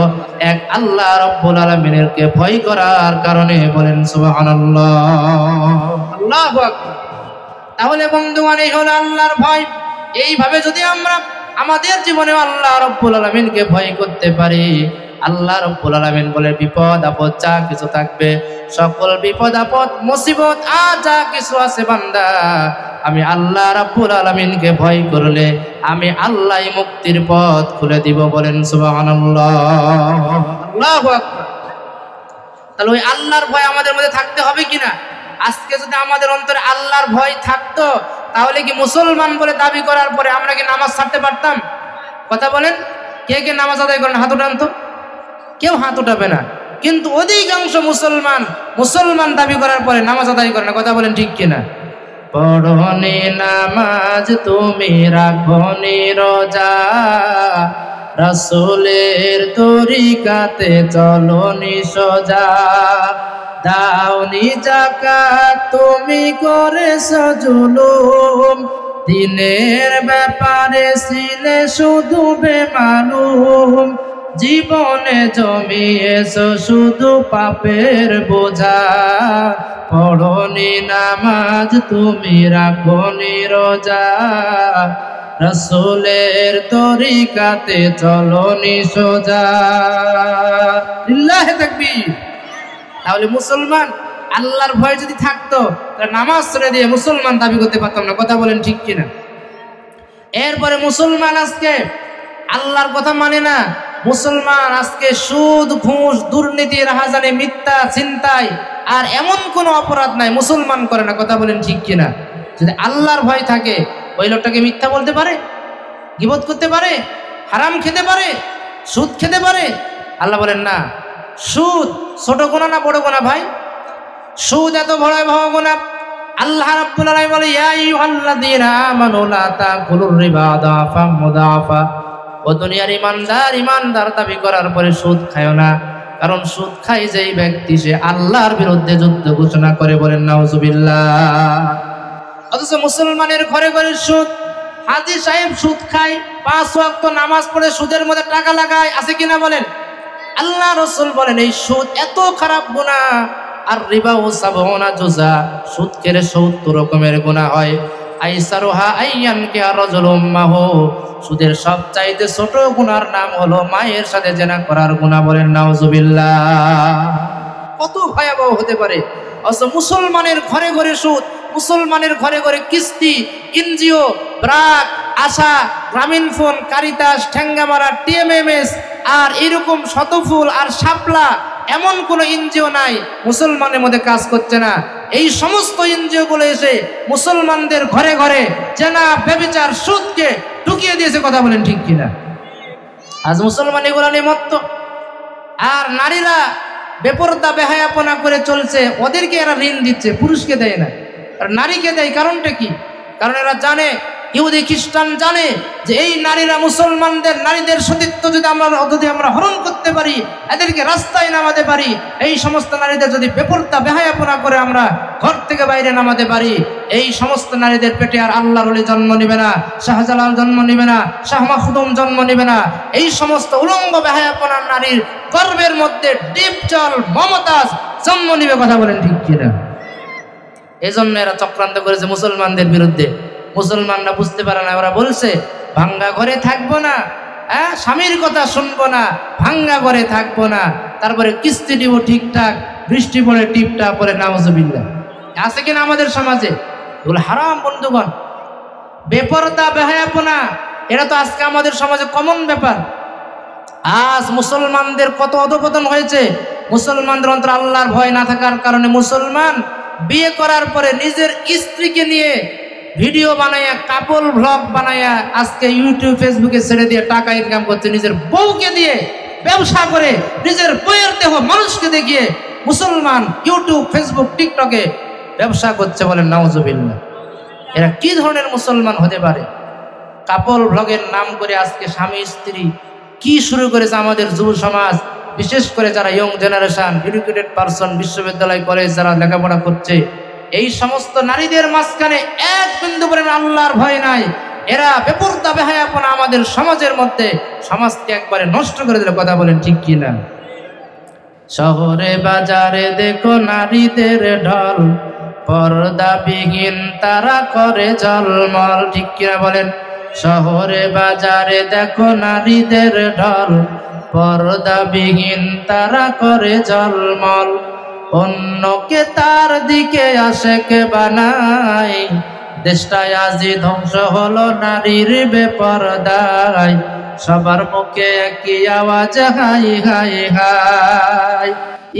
এক আল্লাহ রব্বুল আলামিনকে ভয় করার কারণে। বলেন সুবহানাল্লাহ, আল্লাহু আকবার। তাহলে বন্ধুগণ, এই হলো আল্লাহর ভয়। এইভাবে যদি আমরা আমাদের জীবনে আল্লাহ রব্বুল আলামিনকে ভয় করতে পারি, আল্লাহ রব্বুল আলামিন বলে, বিপদ আপদ যা কিছু থাকবে, সকল বিপদ আপদ মুসিবত আর যা কিছু আছে বান্দা, আমি আল্লাহ রাব্বুল আলামিনকে ভয় করলে আমি আল্লাহই মুক্তির পথ খুলে দিব। বলেন সুবহানাল্লাহ, আল্লাহু আকবার। তাহলে ওই আল্লাহর ভয় আমাদের মধ্যে থাকতে হবে কিনা? আজকে যদি আমাদের অন্তরে আল্লাহর ভয় থাকতো, তাহলে কি মুসলমান বলে দাবি করার পরে আমরা কি নামাজ ছাড়তে পারতাম? কথা বলেন, কে কে নামাজ আদায় করেন? হাত উঠান তো। কেউ হাত উঠাবে না, কিন্তু অধিকাংশ মুসলমান দাবি করার পরে নামাজ আদায় করে না। কথা বলেন ঠিক কিনা? পড়নি নামাজ তুমি রাখনি রোজা, রাসূলের তরিকাতে চলনি সোজা, দাওনি যাকাত তুমি করেছো জুলুম, দিনের ব্যাপারে ছিলে শুধু বেমালুম, জীবনে জমিয়েছো শুধু পাপের বোঝা, পড়নি নামাজ তুমি রাখনি রোজা, রাসূলের তরিকাতে চলনি সোজা। লিল্লাহি তাকবীর। তাহলে মুসলমান আল্লাহর ভয় যদি থাকতো, তাহলে নামাজ ছেড়ে দিয়ে মুসলমান দাবি করতে পারতাম না। কথা বলেন ঠিক কিনা? এরপরে মুসলমান আজকে আল্লাহর কথা মানে না। মুসলমান আজকে সুদ, ঘুষ, দুর্নীতি, রাহাজানি, মিথ্যা, ছিনতাই আর এমন কোনো অপরাধ নাই মুসলমান করে না। কথা বলেন ঠিক কিনা? যদি আল্লাহর ভয় থাকে, ওই লোকটাকে মিথ্যা বলতে পারে, গীবত করতে পারে, হারাম খেতে পারে, সুদ খেতে পারে? আল্লাহ বলেন না। সুদ ছোট গুনাহ না বড় গুনাহ ভাই? সুদ এত ভয়াবহ গুনাহ। আল্লাহ রাব্বুল আলামিন বলে, ইয়া আইয়ুহাল্লাযীনা আমানু লা তাকুলুর রিবা দাফা মুদাফা। ও দুনিয়ার ইমানদার দাবি করার পরে সুদ খায় না, কারণ সুদ খায় যেই ব্যক্তি সে আল্লাহর বিরুদ্ধে যুদ্ধ ঘোষণা করে। বলেন নাউজুবিল্লাহ। অথচ মুসলমানের ঘরে ঘরে সুদ। হাজী সাহেব সুদ খায়, 5 ওয়াক্ত নামাজ পড়ে সুদের মধ্যে টাকা লাগায়, আছে কিনা বলেন? আল্লাহ রাসূল বলেন, এই সুদ এত খারাপ গুনাহ। আর রিবা ও সাবউনা জুজা, সুদ খেলে 70 রকমের গুনাহ হয়। আইসারুহা আইয়ান কে রাজুলুম মাহু, সুদের সবচাইতে ছোট গুনার নাম হলো মায়ের সাথে জেনা করার গুনাহ। বলেন নাউজুবিল্লাহ। কত ভয়াবহ হতে পারে! অথচ মুসলমানের ঘরে ঘরে সুদ, মুসলমানের ঘরে ঘরে কিস্তি, এনজিও, ব্রাক, আশা, গ্রামীণ ফোন, কারিতাস, ঠেঙ্গামারা, টিএমএমএস আর এরকম শতফুল আর শাপলা, এমন কোন এনজিও নাই মুসলমানের মধ্যে কাজ করছে না। এই সমস্ত এনজিও গুলো এসে মুসলমানদের ঘরে ঘরে জেনা, ব্যভিচার, সুদকে ঢুকিয়ে দিয়েছে। কথা বলেন ঠিক কিনা? আজ মুসলমান এগুলো নিয়ে মত্ত। আর নারীরা বেপরদা বেহায়াপনা করে চলছে, ওদেরকে এরা ঋণ দিচ্ছে, পুরুষকে দেয় না, আর নারীকে দেয়। কারণটা কি? কারণ এরা জানে, ইহুদি খ্রিস্টান জানে যে এই নারীরা মুসলমানদের নারীদের সতীত্ব যদি আমরা হরণ করতে পারি, এদেরকে রাস্তায় নামাতে পারি, এই সমস্ত নারীদের যদি বেপরদা বেহায়াপনা করে আমরা ঘর থেকে বাইরে নামাতে পারি, এই সমস্ত নারীদের পেটে আর আল্লাহর ওলি জন্ম নিবে না, শাহজালাল জন্ম নিবে না, শাহ মাখদুম জন্ম নিবে না। এই সমস্ত উলঙ্গ বেহায়াপনা নারীর গর্ভের মধ্যে ডিপজল মমতাজ জন্ম নিবে। কথা বলেন ঠিক কিনা? এই জন্য এরা চক্রান্ত করেছে মুসলমানদের বিরুদ্ধে। মুসলমানরা বুঝতে পারে না, ওরা বলছে ভাঙ্গা ঘরে থাকবো না, হ্যাঁ, স্বামীর কথা শুনবো না, ভাঙ্গা ঘরে থাকবো না, তারপরে কিস্তি দিব ঠিকঠাক, বৃষ্টি পড়ে টিপটা পরে, নাউজুবিল্লাহ। আছে কিনা আমাদের সমাজে? এগুলো হারাম বন্ধুগণ। বেপরদা বেহায়াপনা এটা তো আজকে আমাদের সমাজে কমন ব্যাপার। আজ মুসলমানদের কত অধপতন হয়েছে। মুসলমানদের অন্তরে আল্লাহর ভয় না থাকার কারণে মুসলমান বিয়ে করার পরে নিজের স্ত্রীকে নিয়ে ভিডিও বানাইয়া, কাপল ভ্লগ বানাইয়া আজকে ইউটিউব, ফেসবুকে ছেড়ে দিয়ে টাকা ইনকাম করছে। নিজের বউকে দিয়ে ব্যবসা করে, নিজের বইয়ের দেহ মানুষকে দেখিয়ে মুসলমান ইউটিউব, ফেসবুক, টিকটকে ব্যবসা করছে। বলেন নাউজুবিল্লাহ। এরা কি ধরনের মুসলমান হতে পারে? কাপল ভ্লগের নাম করে আজকে স্বামী স্ত্রী কি শুরু করেছে আমাদের যুব সমাজ, বিশেষ করে যারা ইয়ং জেনারেশন, এডুকেটেড পারসন, বিশ্ববিদ্যালয়, কলেজ যারা লেখাপড়া করছে, এই সমস্ত নারীদের মাঝখানে এক বিন্দু পরিমাণ আল্লাহর ভয় নাই। এরা বেপরদা বেহায়াপনা আমাদের সমাজের মধ্যে সমাজকে একবারে নষ্ট করে দিল। কথা বলেন ঠিক কিনা? শহরে বাজারে দেখো নারীদের ঢল, পর্দাবিহীন তারা করে ঝলমল। ঠিক কিনা বলেন? শহরে বাজারে দেখো নারীদের ঢল, পর্দাবিহীন তারা করে ঝলমল। অন্যকে তার দিকে আশেকে বানায়, দেশটায় আজি ধ্বংস হলো নারীর বেপরদায়। সবার মুখে একই আওয়াজ, হাই হাই হাই।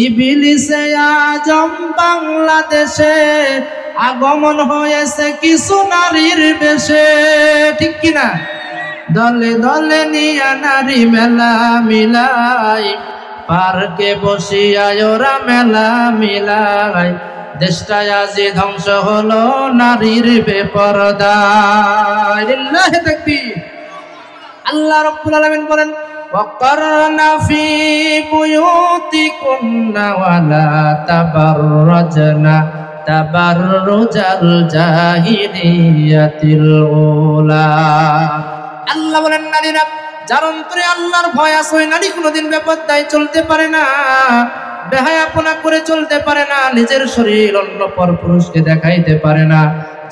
ইবলিসে আজম বাংলাদেশে আগমন হয়েছে কিছু নারীর বেশে। ঠিক কিনা? দলে দলে নিয়া নারী মেলা মিলাই, পার্কে বসিয়ায় ওরা মেলা মিলাই। দেশটায় আজি ধ্বংস হলো নারীর বেপরদায়। লিল্লাহি তাকবীর। আল্লাহ রাব্বুল আলামিন বলেন, ওয়াকারনা ফি বুয়ুতিকুন্না ওয়ালা তাবাররাজনা তাবাররুজাল জাহিলিয়াতিল উলা। আল্লাহ বলেন, নারীরা যার অন্তরে আল্লাহর ভয় আছে, ওই নারী কোনোদিন বেপরদায় চলতে পারে না, বেহায়াপনা করে চলতে পারে না, নিজের শরীর অন্য পর পুরুষকে দেখাইতে পারে না।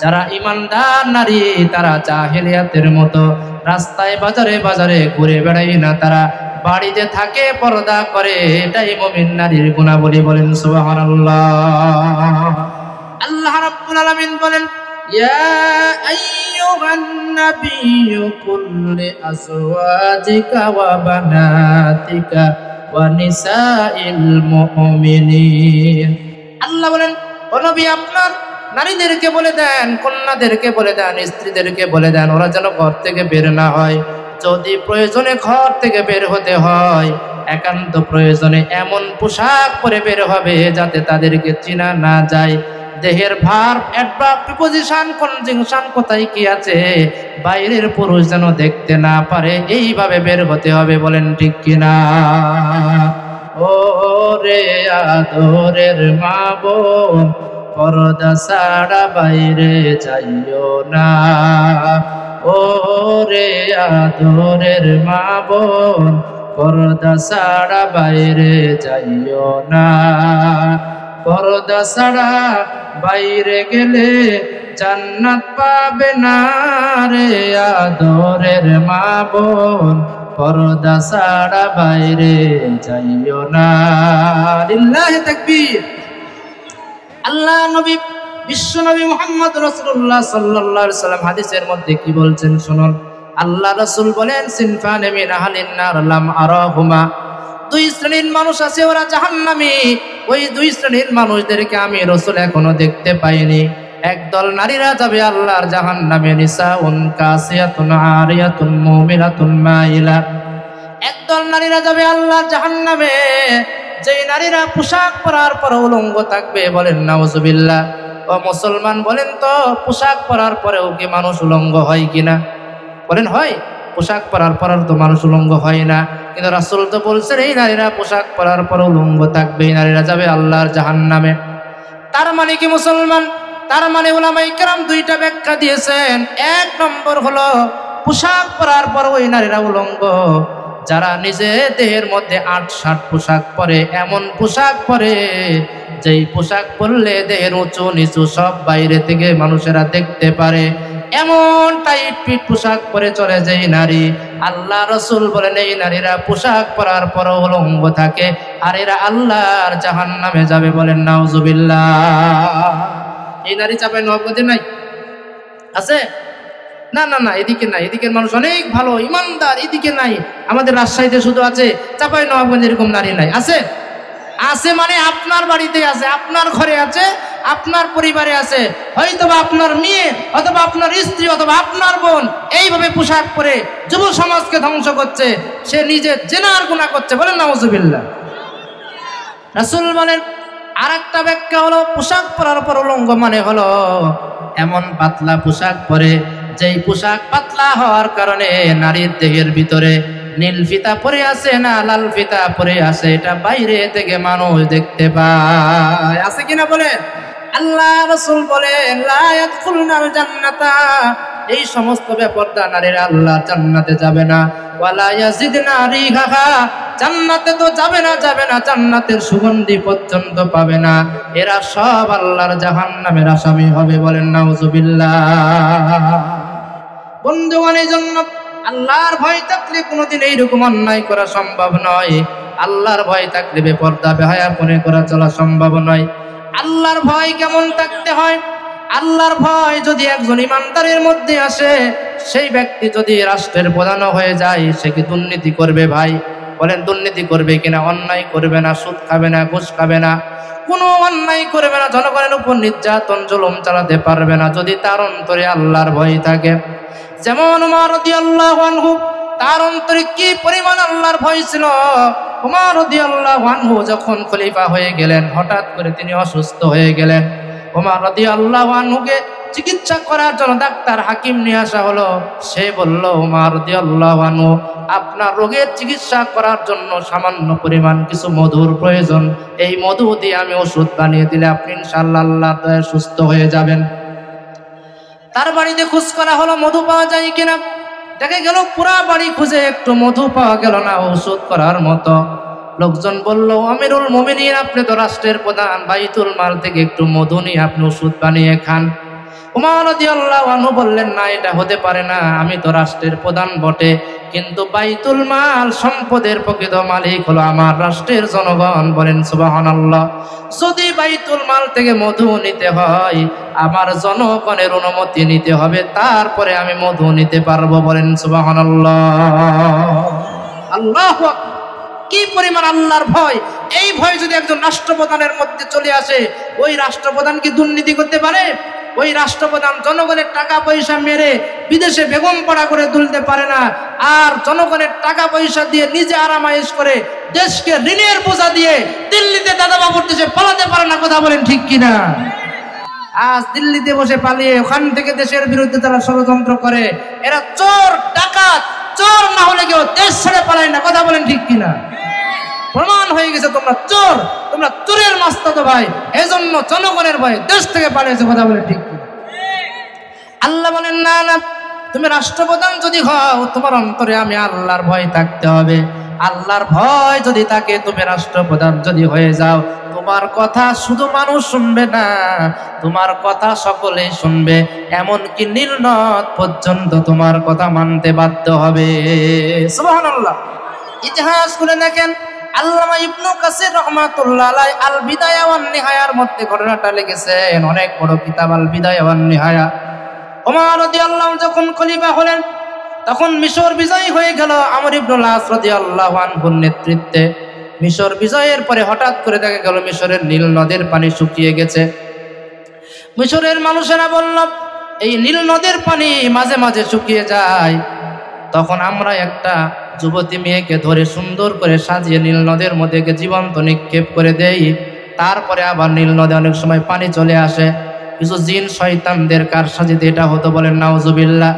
যারা ইমানদার নারী তারা জাহেলিয়াতের মতো রাস্তায় বাজারে বাজারে ঘুরে বেড়ায় না, তারা বাড়িতে থাকে, পর্দা করে। এটাই মুমিন নারীর গুণাবলী। বলেন সুবহানাল্লাহ। আল্লাহ রাব্বুল আলামিন বলেন, ইয়া আইয়ুহান নাবিয়্যু কুল লিআজওয়াজিকা ওয়া বানাতিকা ওয়া নিসাইল মুমিনিন। আল্লাহ বলেন, ও নবী, আপনার নারীদেরকে বলে দেন, কন্যাদেরকে বলে দেন, স্ত্রীদেরকে বলে দেন, ওরা যেন ঘর থেকে বের না হয়। যদি প্রয়োজনে ঘর থেকে বের হতে হয়, একান্ত প্রয়োজনে এমন পোশাক পরে বের হবে যাতে তাদেরকে চেনা না যায়। দেহের ভার, অ্যাডভার্ব, প্রিপোজিশন, কনজাংশন কোথায় কি আছে বাইরের পুরুষ যেন দেখতে না পারে, এইভাবে বের হতে হবে। বলেন ঠিক কিনা? ও রে আদরের মা বোন, পর্দা ছাড়া বাইরে যাইও না। ও রে আদরের মা বোন, পর্দা ছাড়া বাইরে যাইও না। পর্দা ছাড়া বাইরে গেলে জান্নাত পাবে না রে আদরের মা বোন, পর্দা ছাড়া বাইরে যাইও না। লিল্লাহি তাকবীর। আল্লাহ নবী বিশ্বনবী মুহাম্মদ রাসূলুল্লাহ সাল্লাল্লাহু আলাইহি সাল্লাম হাদিসের মধ্যে কি বলছেন শুনুন। আল্লাহ রাসূল বলেন, সিনফানে মিন আহলিন নার লাম আরাহুমা, দুই শ্রেণীর মানুষ আছে, ওরা জাহান্নামী। ওই দুই শ্রেণীর মানুষদেরকে আমি রাসূল এখনো দেখতে পাইনি। একদল নারীরা যাবে আল্লাহর জাহান্নামে, নিসাউন কাসিয়াতুন আরিয়াতুন মুমিনাতুন মাইলা। একদল নারীরা যাবে আল্লাহর জাহান্নামে, যেই নারীরা পোশাক পরার পর উলঙ্গ থাকবে। বলেন নাউজুবিল্লাহ। ও মুসলমান বলেন তো, পোশাক পরার পরেও কি মানুষ উলঙ্গ হয় কিনা? বলেন হয়? পোশাক পরার পর তো মানুষ উলঙ্গ হয় না, কিন্তু রাসূল তো বলছেন এই নারীরা পোশাক পরার পর উলঙ্গ থাকবে, এই নারীরা যাবে আল্লাহর জাহান্নামে। তার মানে কি মুসলমান? তার মানে উলামায়ে কেরাম দুইটা ব্যাখ্যা দিয়েছেন। এক নম্বর হলো পোশাক পরার পর ওই নারীরা উলঙ্গ, যারা নিজে দেহের মধ্যে ৮-৭ পোশাক পরে, এমন পোশাক পরে যেই পোশাক পরলে দেহের উঁচু নিচু সব বাইরে থেকে মানুষেরা দেখতে পারে, এমন টাইট ফিট পোশাক পরে চলে যেই নারী, আল্লাহ রাসূল বলেন এই নারীরা পোশাক পরার পর উলঙ্গ থাকে, আর এরা আল্লাহর জাহান্নামে যাবে। বলেন নাউজুবিল্লাহ। এই নারী চাপায় নবগঞ্জে নাই? আছে? না না না, এদিকে নাই, এদিকের মানুষ অনেক ভালো ইমানদার, এদিকে নাই। আমাদের রাজশাহীতে শুধু আছে, চাপাই নবাবগঞ্জে এরকম নারী নাই। আছে? আছে মানে আপনার বাড়িতে আছে, আপনার ঘরে আছে, আপনার পরিবারে আছে, হয়তোবা আপনার মেয়ে অথবা আপনার স্ত্রী অথবা আপনার বোন এইভাবে পোশাক পরে যুব সমাজকে ধ্বংস করছে, সে নিজে জিনার গুনাহ করছে। বলেন নাউজুবিল্লাহ। রাসূল বলেন আর একটা ব্যাখ্যা হলো, পোশাক পরার পর উলঙ্গ মানে হলো এমন পাতলা পোশাক পরে, যেই পোশাক পাতলা হওয়ার কারণে নারীর দেহের ভিতরে নীল ফিতা পরে আছে না লাল ফিতা পরে আছে, এটা বাইরে থেকে মানুষ দেখতে পায়। আছে কিনা বলেন? আল্লাহ রাসূল বলেন লা ইয়াদখুলুনাল জান্নাতা, এই সমস্ত বেপরদা নারীরা আল্লাহর জান্নাতে যাবে না। ওয়ালা ইয়াজিদনা রিহাহা, জান্নাতে তো যাবে না, জান্নাতের সুগন্ধি পর্যন্ত পাবে না। এরা সব আল্লাহর জাহান্নামের আসামি হবে। বলেন নাউজুবিল্লাহ। বন্ধুগণ, এই জন্য আল্লাহর ভয় থাকলে কোনোদিন এইরকম অন্যায় করা সম্ভব নয়। আল্লাহর ভয় থাকলে বেপরদা বেহায়াপনে করা চলা সম্ভব নয়। আল্লাহর ভয় কেমন থাকতে হয়? আল্লাহর ভয় যদি একজন ইমানদারের মধ্যে আসে, সেই ব্যক্তি যদি রাষ্ট্রের প্রধান হয়ে যায়, সে কি দুর্নীতি করবে? ভাই বলেন দুর্নীতি করবে কিনা? অন্যায় করবে না, সুদ খাবে না, ঘুষ খাবে না, কোনো অন্যায় করবে না, জনগণের উপর নির্যাতন জুলুম চালাতে পারবে না, যদি তার অন্তরে আল্লাহর ভয় থাকে। যেমন ওমর রাদিয়াল্লাহু আনহু, তার অন্তরে কি পরিমাণ আল্লাহর ভয় ছিল। ওমর রাদিয়াল্লাহু আনহু যখন খলিফা হয়ে গেলেন, হঠাৎ করে তিনি অসুস্থ হয়ে গেলেন। ওমর রাদিয়াল্লাহু আনহুকে চিকিৎসা করার জন্য ডাক্তার হাকিম নিয়ে আসা হলো। সে বলল, ওমর রাদিয়াল্লাহু আনহু, আপনার রোগের চিকিৎসা করার জন্য সামান্য পরিমাণ কিছু মধুর প্রয়োজন, এই মধু দিয়ে আমি ওষুধ বানিয়ে দিলে আপনি ইনশাআল্লাহ আল্লাহর দয়ায় সুস্থ হয়ে যাবেন। তার বাড়িতে খোঁজ করা হলো মধু পাওয়া যায় কিনা। দেখে গেল পুরা বাড়ি খুঁজে একটু মধু পাওয়া গেল না ওষুধ করার মতো। লোকজন বলল, আমিরুল মুমিনিন, আপনি তো রাষ্ট্রের প্রধান, বাইতুল মাল থেকে একটু মধু নিয়ে আপনি ওষুধ বানিয়ে খান। ওমর রাদিয়াল্লাহু আনহু বললেন, না, এটা হতে পারে না, আমি তো রাষ্ট্রের প্রধান বটে, কিন্তু বাইতুল মাল সম্পদের প্রকৃত মালিক হলো আমার রাষ্ট্রের জনগণ। বলেন সুবহানাল্লাহ। যদি বাইতুল মাল থেকে মধু নিতে হয়, আমার জনগণের অনুমতি নিতে হবে, তারপরে আমি মধু নিতে পারবো। বলেন সুবহানাল্লাহ। আল্লাহু আকবার। কি পরিমাণ আল্লাহর ভয়! এই ভয় যদি একজন রাষ্ট্রপ্রধানের মধ্যে চলে আসে, ওই রাষ্ট্রপ্রধান কি দুর্নীতি করতে পারে? ওই রাষ্ট্রপ্রধান জনগণের টাকা পয়সা মেরে বিদেশে বেগম পড়া করে তুলতে পারে না, আর জনগণের টাকা পয়সা দিয়ে নিজে আরামায়েশ করে দেশকে ঋণের বোঝা দিয়ে দিল্লিতে দাদাবাবুর দেশে পালাতে পারে না। কথা বলেন ঠিক কিনা? আজ দিল্লিতে বসে পালিয়ে ওখান থেকে দেশের বিরুদ্ধে তারা ষড়যন্ত্র করে। এরা চোর ডাকাত, চোর না হলে কেউ দেশ ছেড়ে পালায় না। কথা বলেন ঠিক কিনা? প্রমাণ হয়ে গেছে তোমরা চোর, তোমরা চোরের মাস্তাতো ভাই, এজন্য জনগণের ভয়ে দেশ থেকে পালিয়েছে। কথা বলে ঠিক কিনা? আল্লাহ বলেন, না না, তুমি রাষ্ট্রপ্রধান যদি হও, তোমার অন্তরে আমি আল্লাহর ভয় থাকতে হবে। আল্লাহর ভয় যদি থাকে, তুমি রাষ্ট্রপ্রধান যদি হয়ে যাও, তোমার কথা শুধু মানুষ শুনবে না, তোমার কথা সকলেই শুনবে, এমনকি নীলনদ পর্যন্ত তোমার কথা মানতে বাধ্য হবে। সুবহানাল্লাহ। ইতিহাস খুলে দেখেন, আল্লামা ইবনু কাসির রাহমাতুল্লাহ আলাইহি আল বিদায়া ওয়ান নিহায়ার মধ্যে ঘটনাটা লিখেছেন, অনেক বড় কিতাব আল বিদায়া ওয়ান নিহায়া। ওমর রাদিয়াল্লাহু যখন খলিফা হলেন তখন মিশর বিজয় হয়ে গেল আমর ইবনুল আস রাদিয়াল্লাহু আনহুর নেতৃত্বে। মিশর বিজয়ের পরে হঠাৎ করে দেখা গেল মিশরের নীল নদের পানি শুকিয়ে গেছে। মিশরের মানুষেরা বলল, এই নীল নদের পানি মাঝে মাঝে শুকিয়ে যায়, তখন আমরা একটা যুবতী মেয়েকে ধরে সুন্দর করে সাজিয়ে নীল নদের মধ্যে জীবন্ত নিক্ষেপ করে দেই, তারপরে আবার নীল নদে অনেক সময় পানি চলে আসে। কিছু জিন শয়তানদের কারসাজিতে এটা হতো, বলেন নাউজুবিল্লাহ।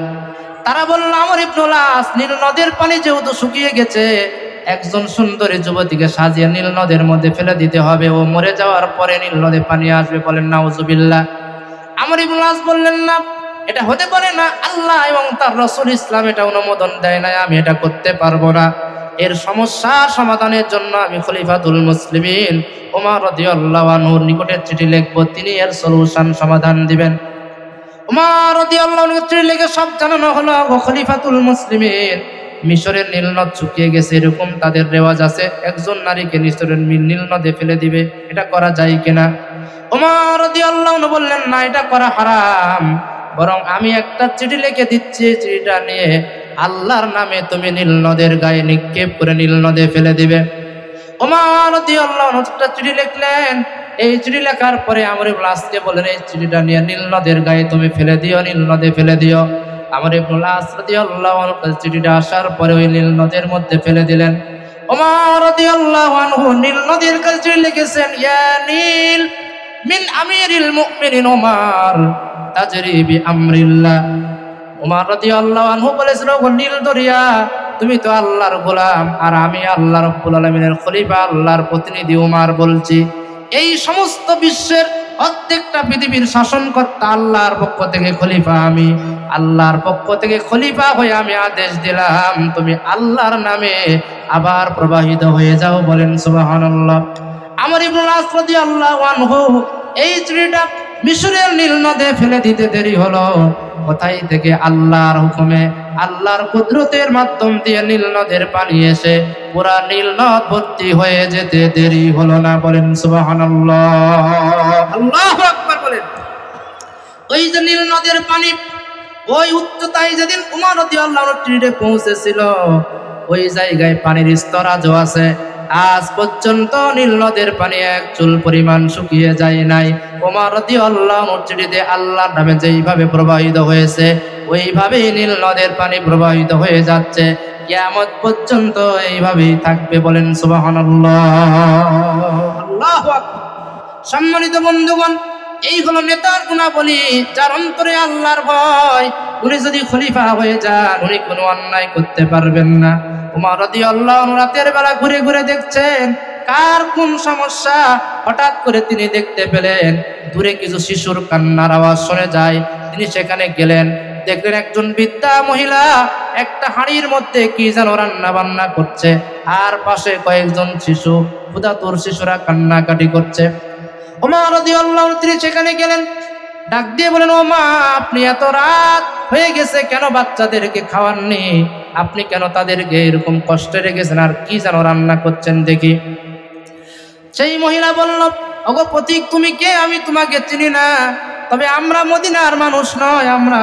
তারা বলল, আমর ইবনুল আস, নীল নদের পানি যেহেতু শুকিয়ে গেছে, একজন সুন্দরী যুবতীকে সাজিয়ে নীল নদের মধ্যে ফেলে দিতে হবে, ও মরে যাওয়ার পরে নীল নদে পানি আসবে, বলেন নাউজুবিল্লাহ। আমর ইবনুল আস বললেন, না, এটা হতে পারে না, আল্লাহ এবং তার রাসূল ইসলাম এটা অনুমোদন দেয় না, আমি এটা করতে পারবো না। এর সমস্যার সমাধানের জন্য আমি খলিফাতুল মুসলিমিন ওমর রাদিয়াল্লাহু আনহুর নিকটে চিঠি লিখব, তিনি এর সলিউশন সমাধান দিবেন। ওমর রাদিয়াল্লাহু আনহু চিঠি লিখে সব জানানো হলো, খলিফাতুল মুসলিমিন, মিশরের নীল নদ শুকিয়ে গেছে, এরকম তাদের রেওয়াজ আছে, একজন নারীকে মিশরের নীল নদে ফেলে দিবে, এটা করা যায় কিনা? ওমর রাদিয়াল্লাহু আনহু বললেন, না, এটা করা হারাম, বরং আমি একটা চিঠি লিখে দিচ্ছি, চিঠিটা নিয়ে আল্লাহর নামে তুমি নীল নদের গায়ে নিক্ষেপ করে নীল নদে ফেলে দিবে। ওমর রাদিয়াল্লাহু আনহু একটা চিঠি লিখলেন। এই চিঠি লেখার পরে আমর ইবনুল আসকে বললেন, এই চিঠিটা নিয়ে নীল নদের গায়ে তুমি ফেলে দিও, নীল নদে ফেলে দিও। আমর ইবনুল আস রাদিয়াল্লাহু আনহু চিঠিটা আসার পরে ওই নীল নদের মধ্যে ফেলে দিলেন। ওমর রাদিয়াল্লাহু আনহু নীল নদের কাছে চিঠি লিখেছেন, ইয়া নীল মিন আমিরিল মুমিনিন ওমর তাজরি বিআমরিল্লাহ। ওমর রাদিয়াল্লাহু আনহু বলেছিল, ও নীল দরিয়া, তুমি তো আল্লাহর গোলাম, আর আমি আল্লাহ রাব্বুল আলামিনের খলিফা, আল্লাহর প্রতিনিধি ওমর বলছি, এই সমস্ত বিশ্বের প্রত্যেকটা পৃথিবীর শাসনকর্তা আল্লাহর পক্ষ থেকে খলিফা আমি, আল্লাহর পক্ষ থেকে খলিফা হয়ে আমি আদেশ দিলাম, তুমি আল্লাহর নামে আবার প্রবাহিত হয়ে যাও, বলেন সুবহানাল্লাহ। আমর ইবনুল আস রাদিয়াল্লাহু আনহু এই চিঠিটা মিশরের নীল নদে ফেলে দিতে দেরি হলো, কোথায় থেকে? আল্লাহর হুকুমে, আল্লাহর কুদরতের মাধ্যম দিয়ে নীল নদের পানি এসে পুরা নীল নদ ভর্তি হয়ে যেতে দেরি হলো না, বলেন সুবহানাল্লাহ। আল্লাহু আকবার বলেন। ওই যে নীল নদের পানি ওই উচ্চতায় যেদিন ওমর রাদিয়াল্লাহু আনহু তীরে পৌঁছেছিল, ওই জায়গায় পানির স্তর আজও আছে, আজ পর্যন্ত নীল নদের পানি এক চুল পরিমাণ শুকিয়ে যায় নাই। ওমর রাদিয়াল্লাহু আনহু চিঠিতে আল্লাহর নামে যেইভাবে প্রবাহিত হয়েছে, ওইভাবেই নীল নদের পানি প্রবাহিত হয়ে যাচ্ছে, কিয়ামত পর্যন্ত এইভাবেই থাকবে, বলেন সুবহানাল্লাহ। আল্লাহু আকবার। সম্মানিত বন্ধুগণ, এই হলো নেতার গুণাবলী, যার অন্তরে আল্লাহর ভয়। উনি যদি খলিফা হয়ে যান, উনি কোনো অন্যায় করতে পারবেন না। ওমর রাদিয়াল্লাহু আনহু রাতের বেলা ঘুরে ঘুরে দেখছেন কার কোন সমস্যা। হঠাৎ করে তিনি দেখতে পেলেন দূরে কিছু শিশুর কান্নার আওয়াজ শোনা যায়। তিনি সেখানে গেলেন, দেখলেন একজন বৃদ্ধা মহিলা একটা হাঁড়ির মধ্যে কি যেন রান্না বান্না করছে, আর পাশে কয়েকজন শিশু, ক্ষুধাতুর শিশুরা কান্নাকাটি করছে। ওমর রাদিয়াল্লাহু আনহু তিনি সেখানে গেলেন, ডাক দিয়ে বলেন, ও মা, আপনি এত রাত হয়ে গেছে কেন বাচ্চাদেরকে খাওয়াননি? আপনি কেন তাদেরকে এরকম কষ্টে রেখেছেন, আর কি যেন রান্না করছেন দেখি। সেই মহিলা বলল, ওগো পথিক, তুমি কে? আমি তোমাকে চিনি না, তবে আমরা মদিনার মানুষ নয়, আমরা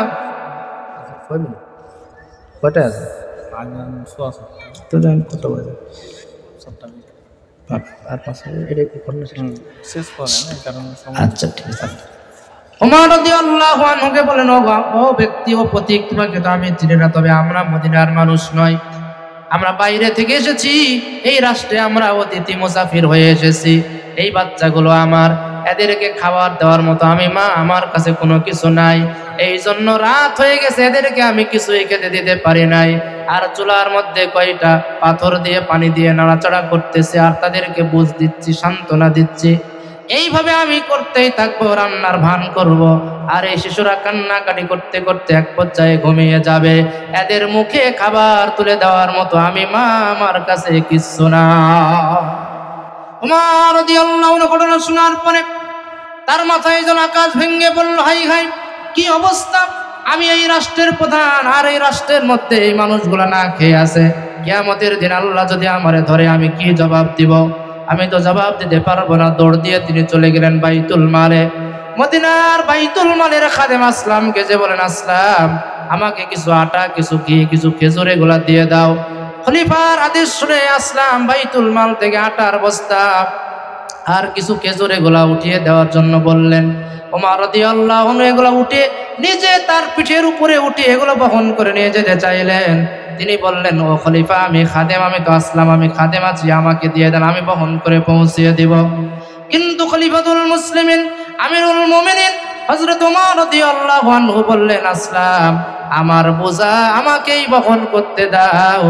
কয়টা আছে তো জান কত বাজে আর পাশে এটা কি করতে শেষ করে না, কারণ আচ্ছা ঠিক আছে। ওমর রাদিয়াল্লাহু আনহুকে বলেন, ও ব্যক্তি, ও পথিক, তোমাকে তো আমি চিনি না, তবে আমরা মদিনার মানুষ নয়, আমরা বাইরে থেকে এসেছি, এই রাষ্ট্রে আমরা অতিথি মুসাফির হয়ে এসেছি। এই বাচ্চাগুলো আমার, এদেরকে খাবার দেওয়ার মতো আমি মা আমার কাছে কোনো কিছু নাই, এই জন্য রাত হয়ে গেছে, এদেরকে আমি কিছুই খেতে দিতে পারি নাই। আর চুলার মধ্যে কয়টা পাথর দিয়ে পানি দিয়ে নাড়াচাড়া করতেছি, আর তাদেরকে বুঝ দিচ্ছি, সান্ত্বনা দিচ্ছি। এইভাবে আমি করতেই থাকবো, রান্নার ভান করব, আর এই শিশুরা কান্নাকাটি করতে করতে এক পর্যায়ে ঘুমিয়ে যাবে। এদের মুখে খাবার তুলে দেওয়ার মতো আমি মা আমার কাছে কিছু না। ওমর রাদিয়াল্লাহু আনহু ঘটনা শোনার পরে তার মাথায় যেন আকাশ ভেঙে পড়ল। হাই হাই, কি অবস্থা! আমি এই রাষ্ট্রের প্রধান, আর এই রাষ্ট্রের মধ্যে এই মানুষগুলা না খেয়ে আছে, কিয়ামতের দিন আল্লাহ যদি আমারে ধরে আমি কি জবাব দিব? আমি তো জবাব দিতে পারবো না। দৌড় দিয়ে তিনি চলে গেলেন বাইতুল মালে। মদিনার বাইতুল মালের খাদেম আসলামকে যে বলেন, আসলাম আমাকে কিছু আটা, কিছু ঘি, কিছু খেজুর এগুলা দিয়ে দাও। খলিফার আদেশ শুনে আসলাম বাইতুল মাল থেকে আটার বস্তা আর কিছু খেজুর এগুলা উঠিয়ে দেওয়ার জন্য বললেন। ওমর রাদিয়াল্লাহু আনহু এগুলা উঠে নিজে তার পিঠের উপরে উঠে এগুলো বহন করে নিয়ে যেতে চাইলেন। তিনি বললেন, ও খলিফা আমি খাদেম, আমি তো আসলাম, আমি খাদেম আছি, আমাকে দিয়ে দেন, আমি বহন করে পৌঁছিয়ে দিব। কিন্তু খলিফাতুল মুসলিমিন আমিরুল মুমিনিন হযরত ওমর রাদিয়াল্লাহু আনহু বললেন, আসলাম আমার বোঝা আমাকেই বহন করতে দাও।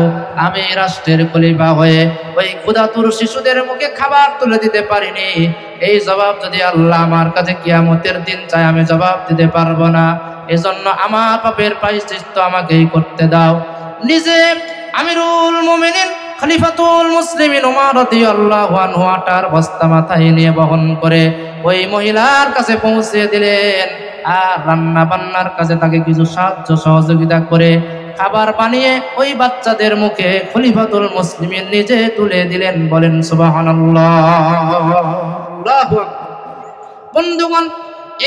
আমি রাষ্ট্রের খলিফা হয়ে ওই ক্ষুধাতুর শিশুদের মুখে খাবার তুলে দিতে পারিনি। এই জবাব যদি আল্লাহ আমার কাছে কিয়ামতের দিন চায় আমি জবাব দিতে পারবো না। এজন্য আমার পাপের প্রায়শ্চিত্ত আমাকেই করতে দাও। নিজে আমিরুল মুমিনিন খলিফাতুল মুসলিমিন ওমর রাদিয়াল্লাহু আনহু আটার বস্তা মাথায় নিয়ে বহন করে ওই মহিলার কাছে পৌঁছে দিলেন। আর রান্না বান্নার কাছে তাকে কিছু সাহায্য সহযোগিতা করে খাবার বানিয়ে ওই বাচ্চাদের মুখে খলিফাতুল মুসলিমিন নিজে তুলে দিলেন। বলেন সুবহানাল্লাহ। বন্ধুগণ,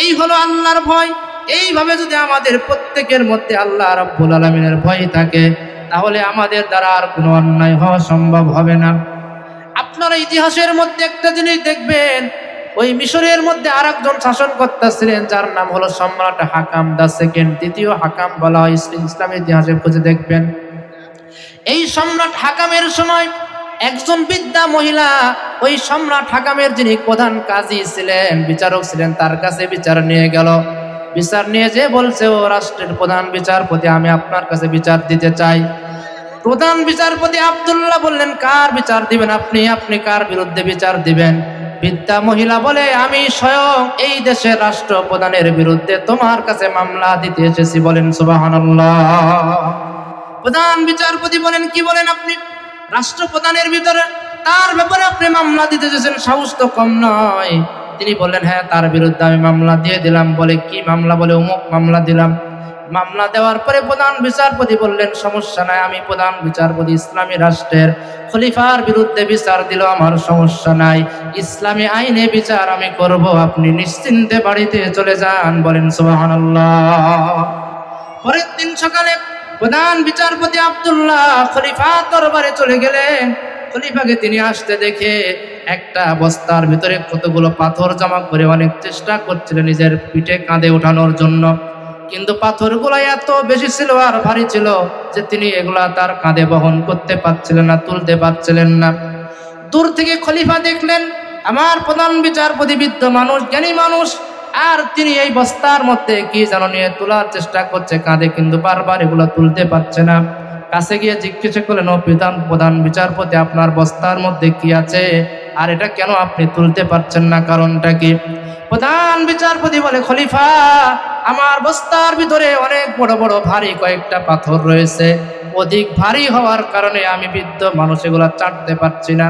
এই হলো আল্লাহর ভয়। এইভাবে যদি আমাদের প্রত্যেকের মধ্যে আল্লাহ রাব্বুল আলামিনের ভয় থাকে তাহলে আমাদের দ্বারা আর কোনো অন্যায় হওয়া সম্ভব হবে না। আপনারা ইতিহাসের মধ্যে একটা জিনিস দেখবেন, ওই মিশরের মধ্যে আরেকজন শাসন করতেছিলেন যার নাম হলো সম্রাট হাকাম দা সেকেন্ড, দ্বিতীয় হাকাম বলা হয় ইসলামের ইতিহাসে খুঁজে দেখবেন। এই সম্রাট হাকামের সময় একজন বৃদ্ধা মহিলা ওই সম্রাট হাকামের যিনি প্রধান কাজী ছিলেন, বিচারক ছিলেন, তার কাছে বিচার নিয়ে গেল। বিচার নিয়ে যে বলছে, ও রাষ্ট্রের প্রধান বিচারপতি আমি আপনার কাছে বিচার দিতে চাই। প্রধান বিচারপতি আব্দুল্লাহ বললেন, কার বিচার দিবেন আপনি? আপনি কার বিরুদ্ধে বিচার দিবেন? বৃদ্ধা মহিলা বলে, আমি স্বয়ং এই দেশের রাষ্ট্রপ্রধানের বিরুদ্ধে তোমার কাছে মামলা দিতে এসেছি। বলেন সুবহানাল্লাহ। প্রধান বিচারপতি বলেন, কি বলেন আপনি? রাষ্ট্রপ্রধানের ভিতরে তার ব্যাপারে আপনি মামলা দিতে এসেছেন, সাহস তো কম নয়। তিনি বললেন, হ্যাঁ তার বিরুদ্ধে আমি মামলা দিয়ে দিলাম। বলে, কি মামলা? বলে, অমুক মামলা দিলাম। মামলা দেওয়ার পরে প্রধান বিচারপতি বললেন, সমস্যা নাই, আমি প্রধান বিচারপতি ইসলামী রাষ্ট্রের খলিফার বিরুদ্ধে বিচার দিল, আমার সমস্যা নাই, ইসলামী আইনে বিচার আমি করব, আপনি নিশ্চিন্তে বাড়িতে চলে যান। বলেন সুবহানাল্লাহ। পরের দিন সকালে প্রধান বিচারপতি আব্দুল্লাহ খলিফার দরবারে চলে গেলেন। খলিফাকে তিনি আসতে দেখে একটা বস্তার ভিতরে কতগুলো পাথর জমা করে অনেক চেষ্টা করছিলেন নিজের পিঠে কাঁধে ওঠানোর জন্য, কিন্তু পাথরগুলো এত বেশি ছিল আর ভারী ছিল যে তিনি এগুলা তার কাঁধে বহন করতে পারছিলেন না, তুলতে পারছিলেন না। দূর থেকে খলিফা দেখলেন আমার প্রধান বিচারপতি বৃদ্ধ মানুষ, জ্ঞানী মানুষ, আর তিনি এই বস্তার মধ্যে কি যেন নিয়ে তোলার চেষ্টা করছে কাঁধে, কিন্তু বারবার এগুলো তুলতে পারছে না। কাছে গিয়ে জিজ্ঞেস করলেন, ও প্রধান বিচারপতি আপনার বস্তার মধ্যে কি আছে আর এটা কেন আপনি তুলতে পারছেন না, কারণটা কি? প্রধান বিচারপতি বলে, খলিফা আমার বস্তার ভিতরে অনেক বড় বড় ভারী কয়েকটা পাথর রয়েছে, অধিক ভারী হওয়ার কারণে আমি বৃদ্ধ মানুষ এগুলা চাটতে পারছি না।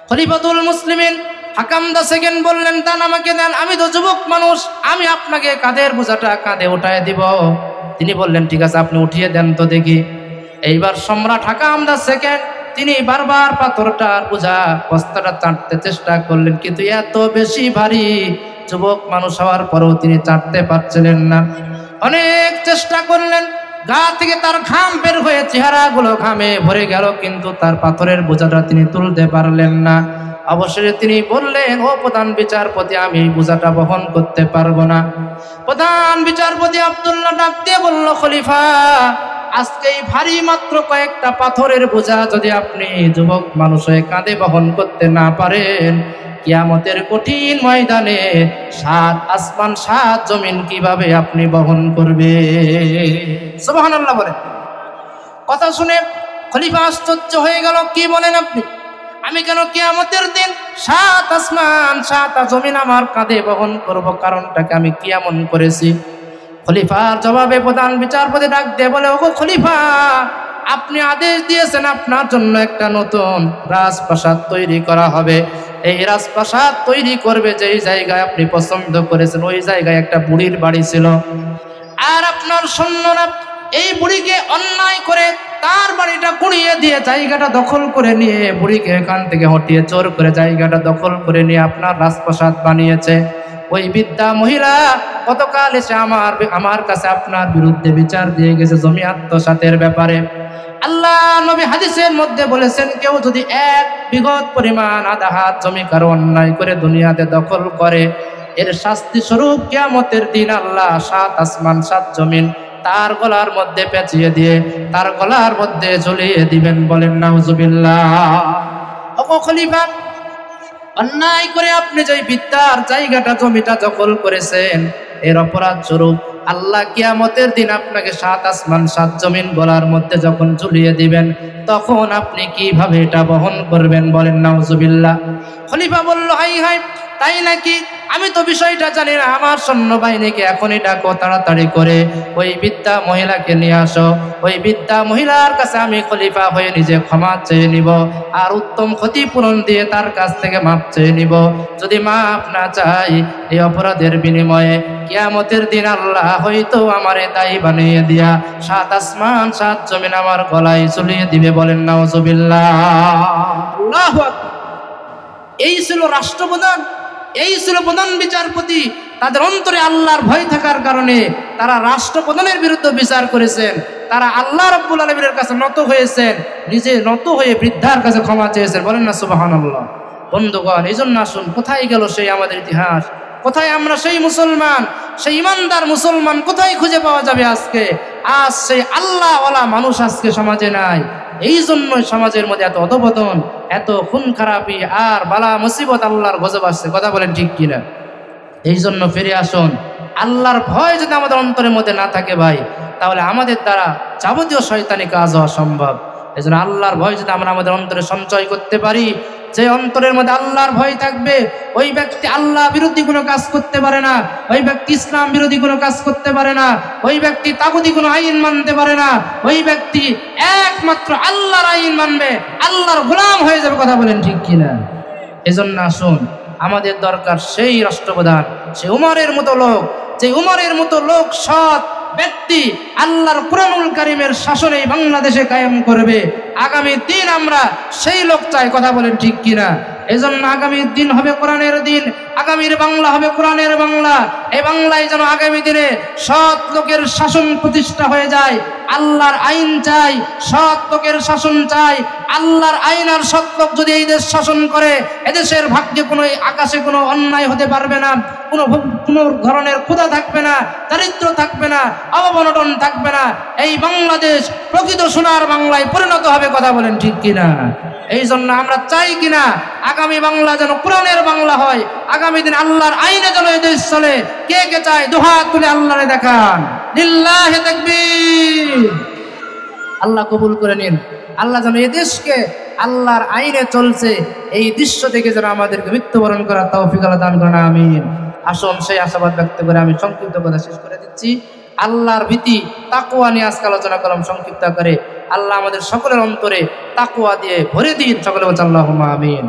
খলিফাতুল মুসলিমিন হাকাম দা সেকেন্ড বললেন, দান আমাকে দেন, আমি তো যুবক মানুষ, আমি আপনাকে কাঁধের বোঝাটা কাঁধে উঠায় দিব। তিনি বললেন, ঠিক আছে আপনি উঠিয়ে দেন তো দেখি। এইবার সম্রাট হাকাম দা সেকেন্ড তিনি বারবার পাথরটার বোঝা বস্তাটা চাটতে চেষ্টা করলেন, কিন্তু এত বেশি ভারী, যুবক মানুষ হওয়ার পরেও তিনি চাটতে পারছিলেন না। অনেক চেষ্টা করলেন, গা থেকে তার ঘাম বের হয়ে চেহারাগুলো ঘামে ভরে গেল, কিন্তু তার পাথরের বোঝাটা তিনি তুলতে পারলেন না। অবশেষে তিনি বললেন, ও প্রধান বিচারপতি আমি এই বোঝাটা বহন করতে পারবো না। প্রধান বিচারপতি আব্দুল্লাহ ডাক দিয়ে বলল, খলিফা আজকে এই ভারী মাত্র কয়েকটা পাথরের বোঝা যদি আপনি যুবক মানুষ হয়ে কাঁধে বহন করতে না পারেন, কিয়ামতের কঠিন ময়দানে 7 আসমান 7 জমিন কিভাবে আপনি বহন করবে? সুবহানাল্লাহ বলেন। কথা শুনে খলিফা আশ্চর্য হয়ে গেল, কি বলেন আপনি? আমি কেন কিয়ামতের দিন 7 আসমান 7 জমিন আমার কাঁধে বহন করব? কারণটাকে আমি কি এমন করেছি? খলিফার জবাবে প্রধান বিচারপতি ডাক দিয়ে বলে, ওগো খলিফা আপনি আদেশ দিয়েছেন আপনার জন্য একটা নতুন রাজপ্রাসাদ তৈরি করা হবে। এই রাজপ্রাসাদ তৈরি করবে যেই জায়গায় আপনি পছন্দ করেছেন, ওই জায়গায় একটা বুড়ির বাড়ি ছিল। আর আপনার সৈন্যরা এই বুড়িকে অন্যায় করে তার বাড়িটা কুড়িয়ে দিয়ে জায়গাটা দখল করে নিয়ে বুড়িকে এখান থেকে হটিয়ে চোর করে জায়গাটা দখল করে নিয়ে আপনার রাজপ্রাসাদ বানিয়েছে। ওই বৃদ্ধা মহিলা গতকাল এসে আমার কাছে আপনার বিরুদ্ধে বিচার দিয়ে গেছে জমি আত্মসাতের ব্যাপারে। আল্লাহ নবী হাদিসের মধ্যে বলেছেন, কেউ যদি 1 বিঘত পরিমাণ আধা হাত জমি কারো অন্যায় করে দুনিয়াতে দখল করে, এর শাস্তি স্বরূপ কিয়ামতের দিন আল্লাহ 7 আসমান 7 জমিন তার গলার মধ্যে পেঁচিয়ে দিয়ে তার গলার মধ্যে ঝুলিয়ে দিবেন। বলেন নাউজুবিল্লাহ। ওগো খলিফা, অন্যায় করে আপনি যে বিদ্যার জায়গাটা জমিটা দখল করেছেন, এর অপরাধ স্বরূপ আল্লাহ কিয়ামতের দিন আপনাকে 7 আসমান 7 জমিন গলার মধ্যে যখন ঝুলিয়ে দিবেন, তখন আপনি কিভাবে এটা বহন করবেন? বলেন নাউজুবিল্লাহ। খলিফা বলল, হাই হাই, তাই নাকি? আমি তো বিষয়টা জানি না। আমার সৈন্যবাহিনীকে এখনই ডাকো, তাড়াতাড়ি করে ওই বৃদ্ধা মহিলাকে নিয়ে আসো। ওই বৃদ্ধা মহিলার কাছে আমি খলিফা হয়ে নিজে ক্ষমা চেয়ে নিব, আর উত্তম ক্ষতিপূরণ দিয়ে তার কাছ থেকে মাপ চেয়ে নিব। যদি মাপ না চাই, এই অপরাধের বিনিময়ে কিয়ামতের দিন আল্লাহ হয়তো আমারে দায়ী বানিয়ে দিয়া 7 আসমান 7 জমিন আমার গলায় ঝুলিয়ে দিবে। বলেন নাউজুবিল্লাহ। আল্লাহু আকবার। এই ছিল রাষ্ট্রপ্রধান, এই ছিল প্রধান বিচারপতি। তাদের অন্তরে আল্লাহর ভয় থাকার কারণে তারা রাষ্ট্রপ্রধানের বিরুদ্ধে বিচার করেছেন। তারা আল্লাহ রাব্বুল আলামিনের কাছে নত হয়েছেন, নিজে নত হয়ে বৃদ্ধার কাছে ক্ষমা চেয়েছেন। বলেন না সুবহানাল্লাহ। বন্ধুগণ, এই জন্য আসুন, কোথায় গেল সেই আমাদের ইতিহাস? কোথায় আমরা সেই মুসলমান, সেই ইমানদার মুসলমান কোথায় খুঁজে পাওয়া যাবে আজকে? আজ সেই আল্লাহওয়ালা মানুষ আজকে সমাজে নাই। এই জন্যই সমাজের মধ্যে এত অধপতন, এত খুন খারাপি আর বালা মুসিবত, আল্লাহর গজব আসছে। কথা বলেন ঠিক কিনা? এই জন্য ফিরে আসুন। আল্লাহর ভয় যদি আমাদের অন্তরের মধ্যে না থাকে ভাই, তাহলে আমাদের দ্বারা যাবতীয় শয়তানি কাজ হওয়া সম্ভব। এই জন্য আল্লাহর ভয় যদি আমরা আমাদের অন্তরে সঞ্চয় করতে পারি, যে অন্তরের মধ্যে আল্লাহর ভয় থাকবে, ওই ব্যক্তি আল্লাহ বিরোধী কোনো কাজ করতে পারে না, ওই ব্যক্তি ইসলাম বিরোধী কোনো কাজ করতে পারে না, ওই ব্যক্তি তাগুতি কোনো আইন মানতে পারে না, ওই ব্যক্তি একমাত্র আল্লাহর আইন মানবে, আল্লাহর গোলাম হয়ে যাবে। কথা বলেন ঠিক কিনা? এজন্য আসুন, আমাদের দরকার সেই রাষ্ট্রপ্রধান, সেই উমরের মতো লোক, যে উমরের মতো লোক, সৎ ব্যক্তি আল্লাহর কুরআনুল কারীমের শাসনে বাংলাদেশে কায়েম করবে। আগামী দিন আমরা সেই লোক চাই। কথা বলেন ঠিক কিনা? এজন্য আগামীর দিন হবে কোরআনের দিন, আগামীর বাংলা হবে কোরআনের বাংলা। এই বাংলায় যেন আগামী দিনে সৎ লোকের শাসন প্রতিষ্ঠা হয়ে যায়। আল্লাহর আইন চাই, সৎ লোকের শাসন চাই। আল্লাহর আইন আর সৎ লোক যদি এই দেশ শাসন করে, এদেশের ভাগ্যে কোনো আকাশে কোনো অন্যায় হতে পারবে না, কোনো ধরনের ক্ষুধা থাকবে না, দারিদ্র থাকবে না, অবনটন থাকবে না। এই বাংলাদেশ প্রকৃত সোনার বাংলায় পরিণত হবে। কথা বলেন ঠিক কিনা? এই জন্য আমরা চাই কিনা আগামী বাংলা যেন কোরআনের বাংলা হয়, আগামী দিন আল্লাহর আইনে যেন এই দেশ চলে। কে কে চায়? দুহাত তুলে আল্লাহরে দেখান। লিল্লাহি তাকবীর। আল্লাহ কবুল করে নিন। আল্লাহ যেন এই দেশকে আল্লাহর আইনে চলছে এই দৃশ্য দেখে যেন আমাদেরকে মৃত্যুবরণ করার তৌফিক আল্লাহ দান করেন। আমিন। আসুন, সেই আশাবাদ ব্যক্ত করে আমি সংক্ষিপ্ত কথা শেষ করে দিচ্ছি। আল্লাহর ভীতি, তাকওয়া নিয়ে আজকে আলোচনা করলাম সংক্ষিপ্ত করে। আল্লাহ আমাদের সকলের অন্তরে তাকওয়া দিয়ে ভরে দিন। সকলে বলছে আল্লাহুম্মা আমিন।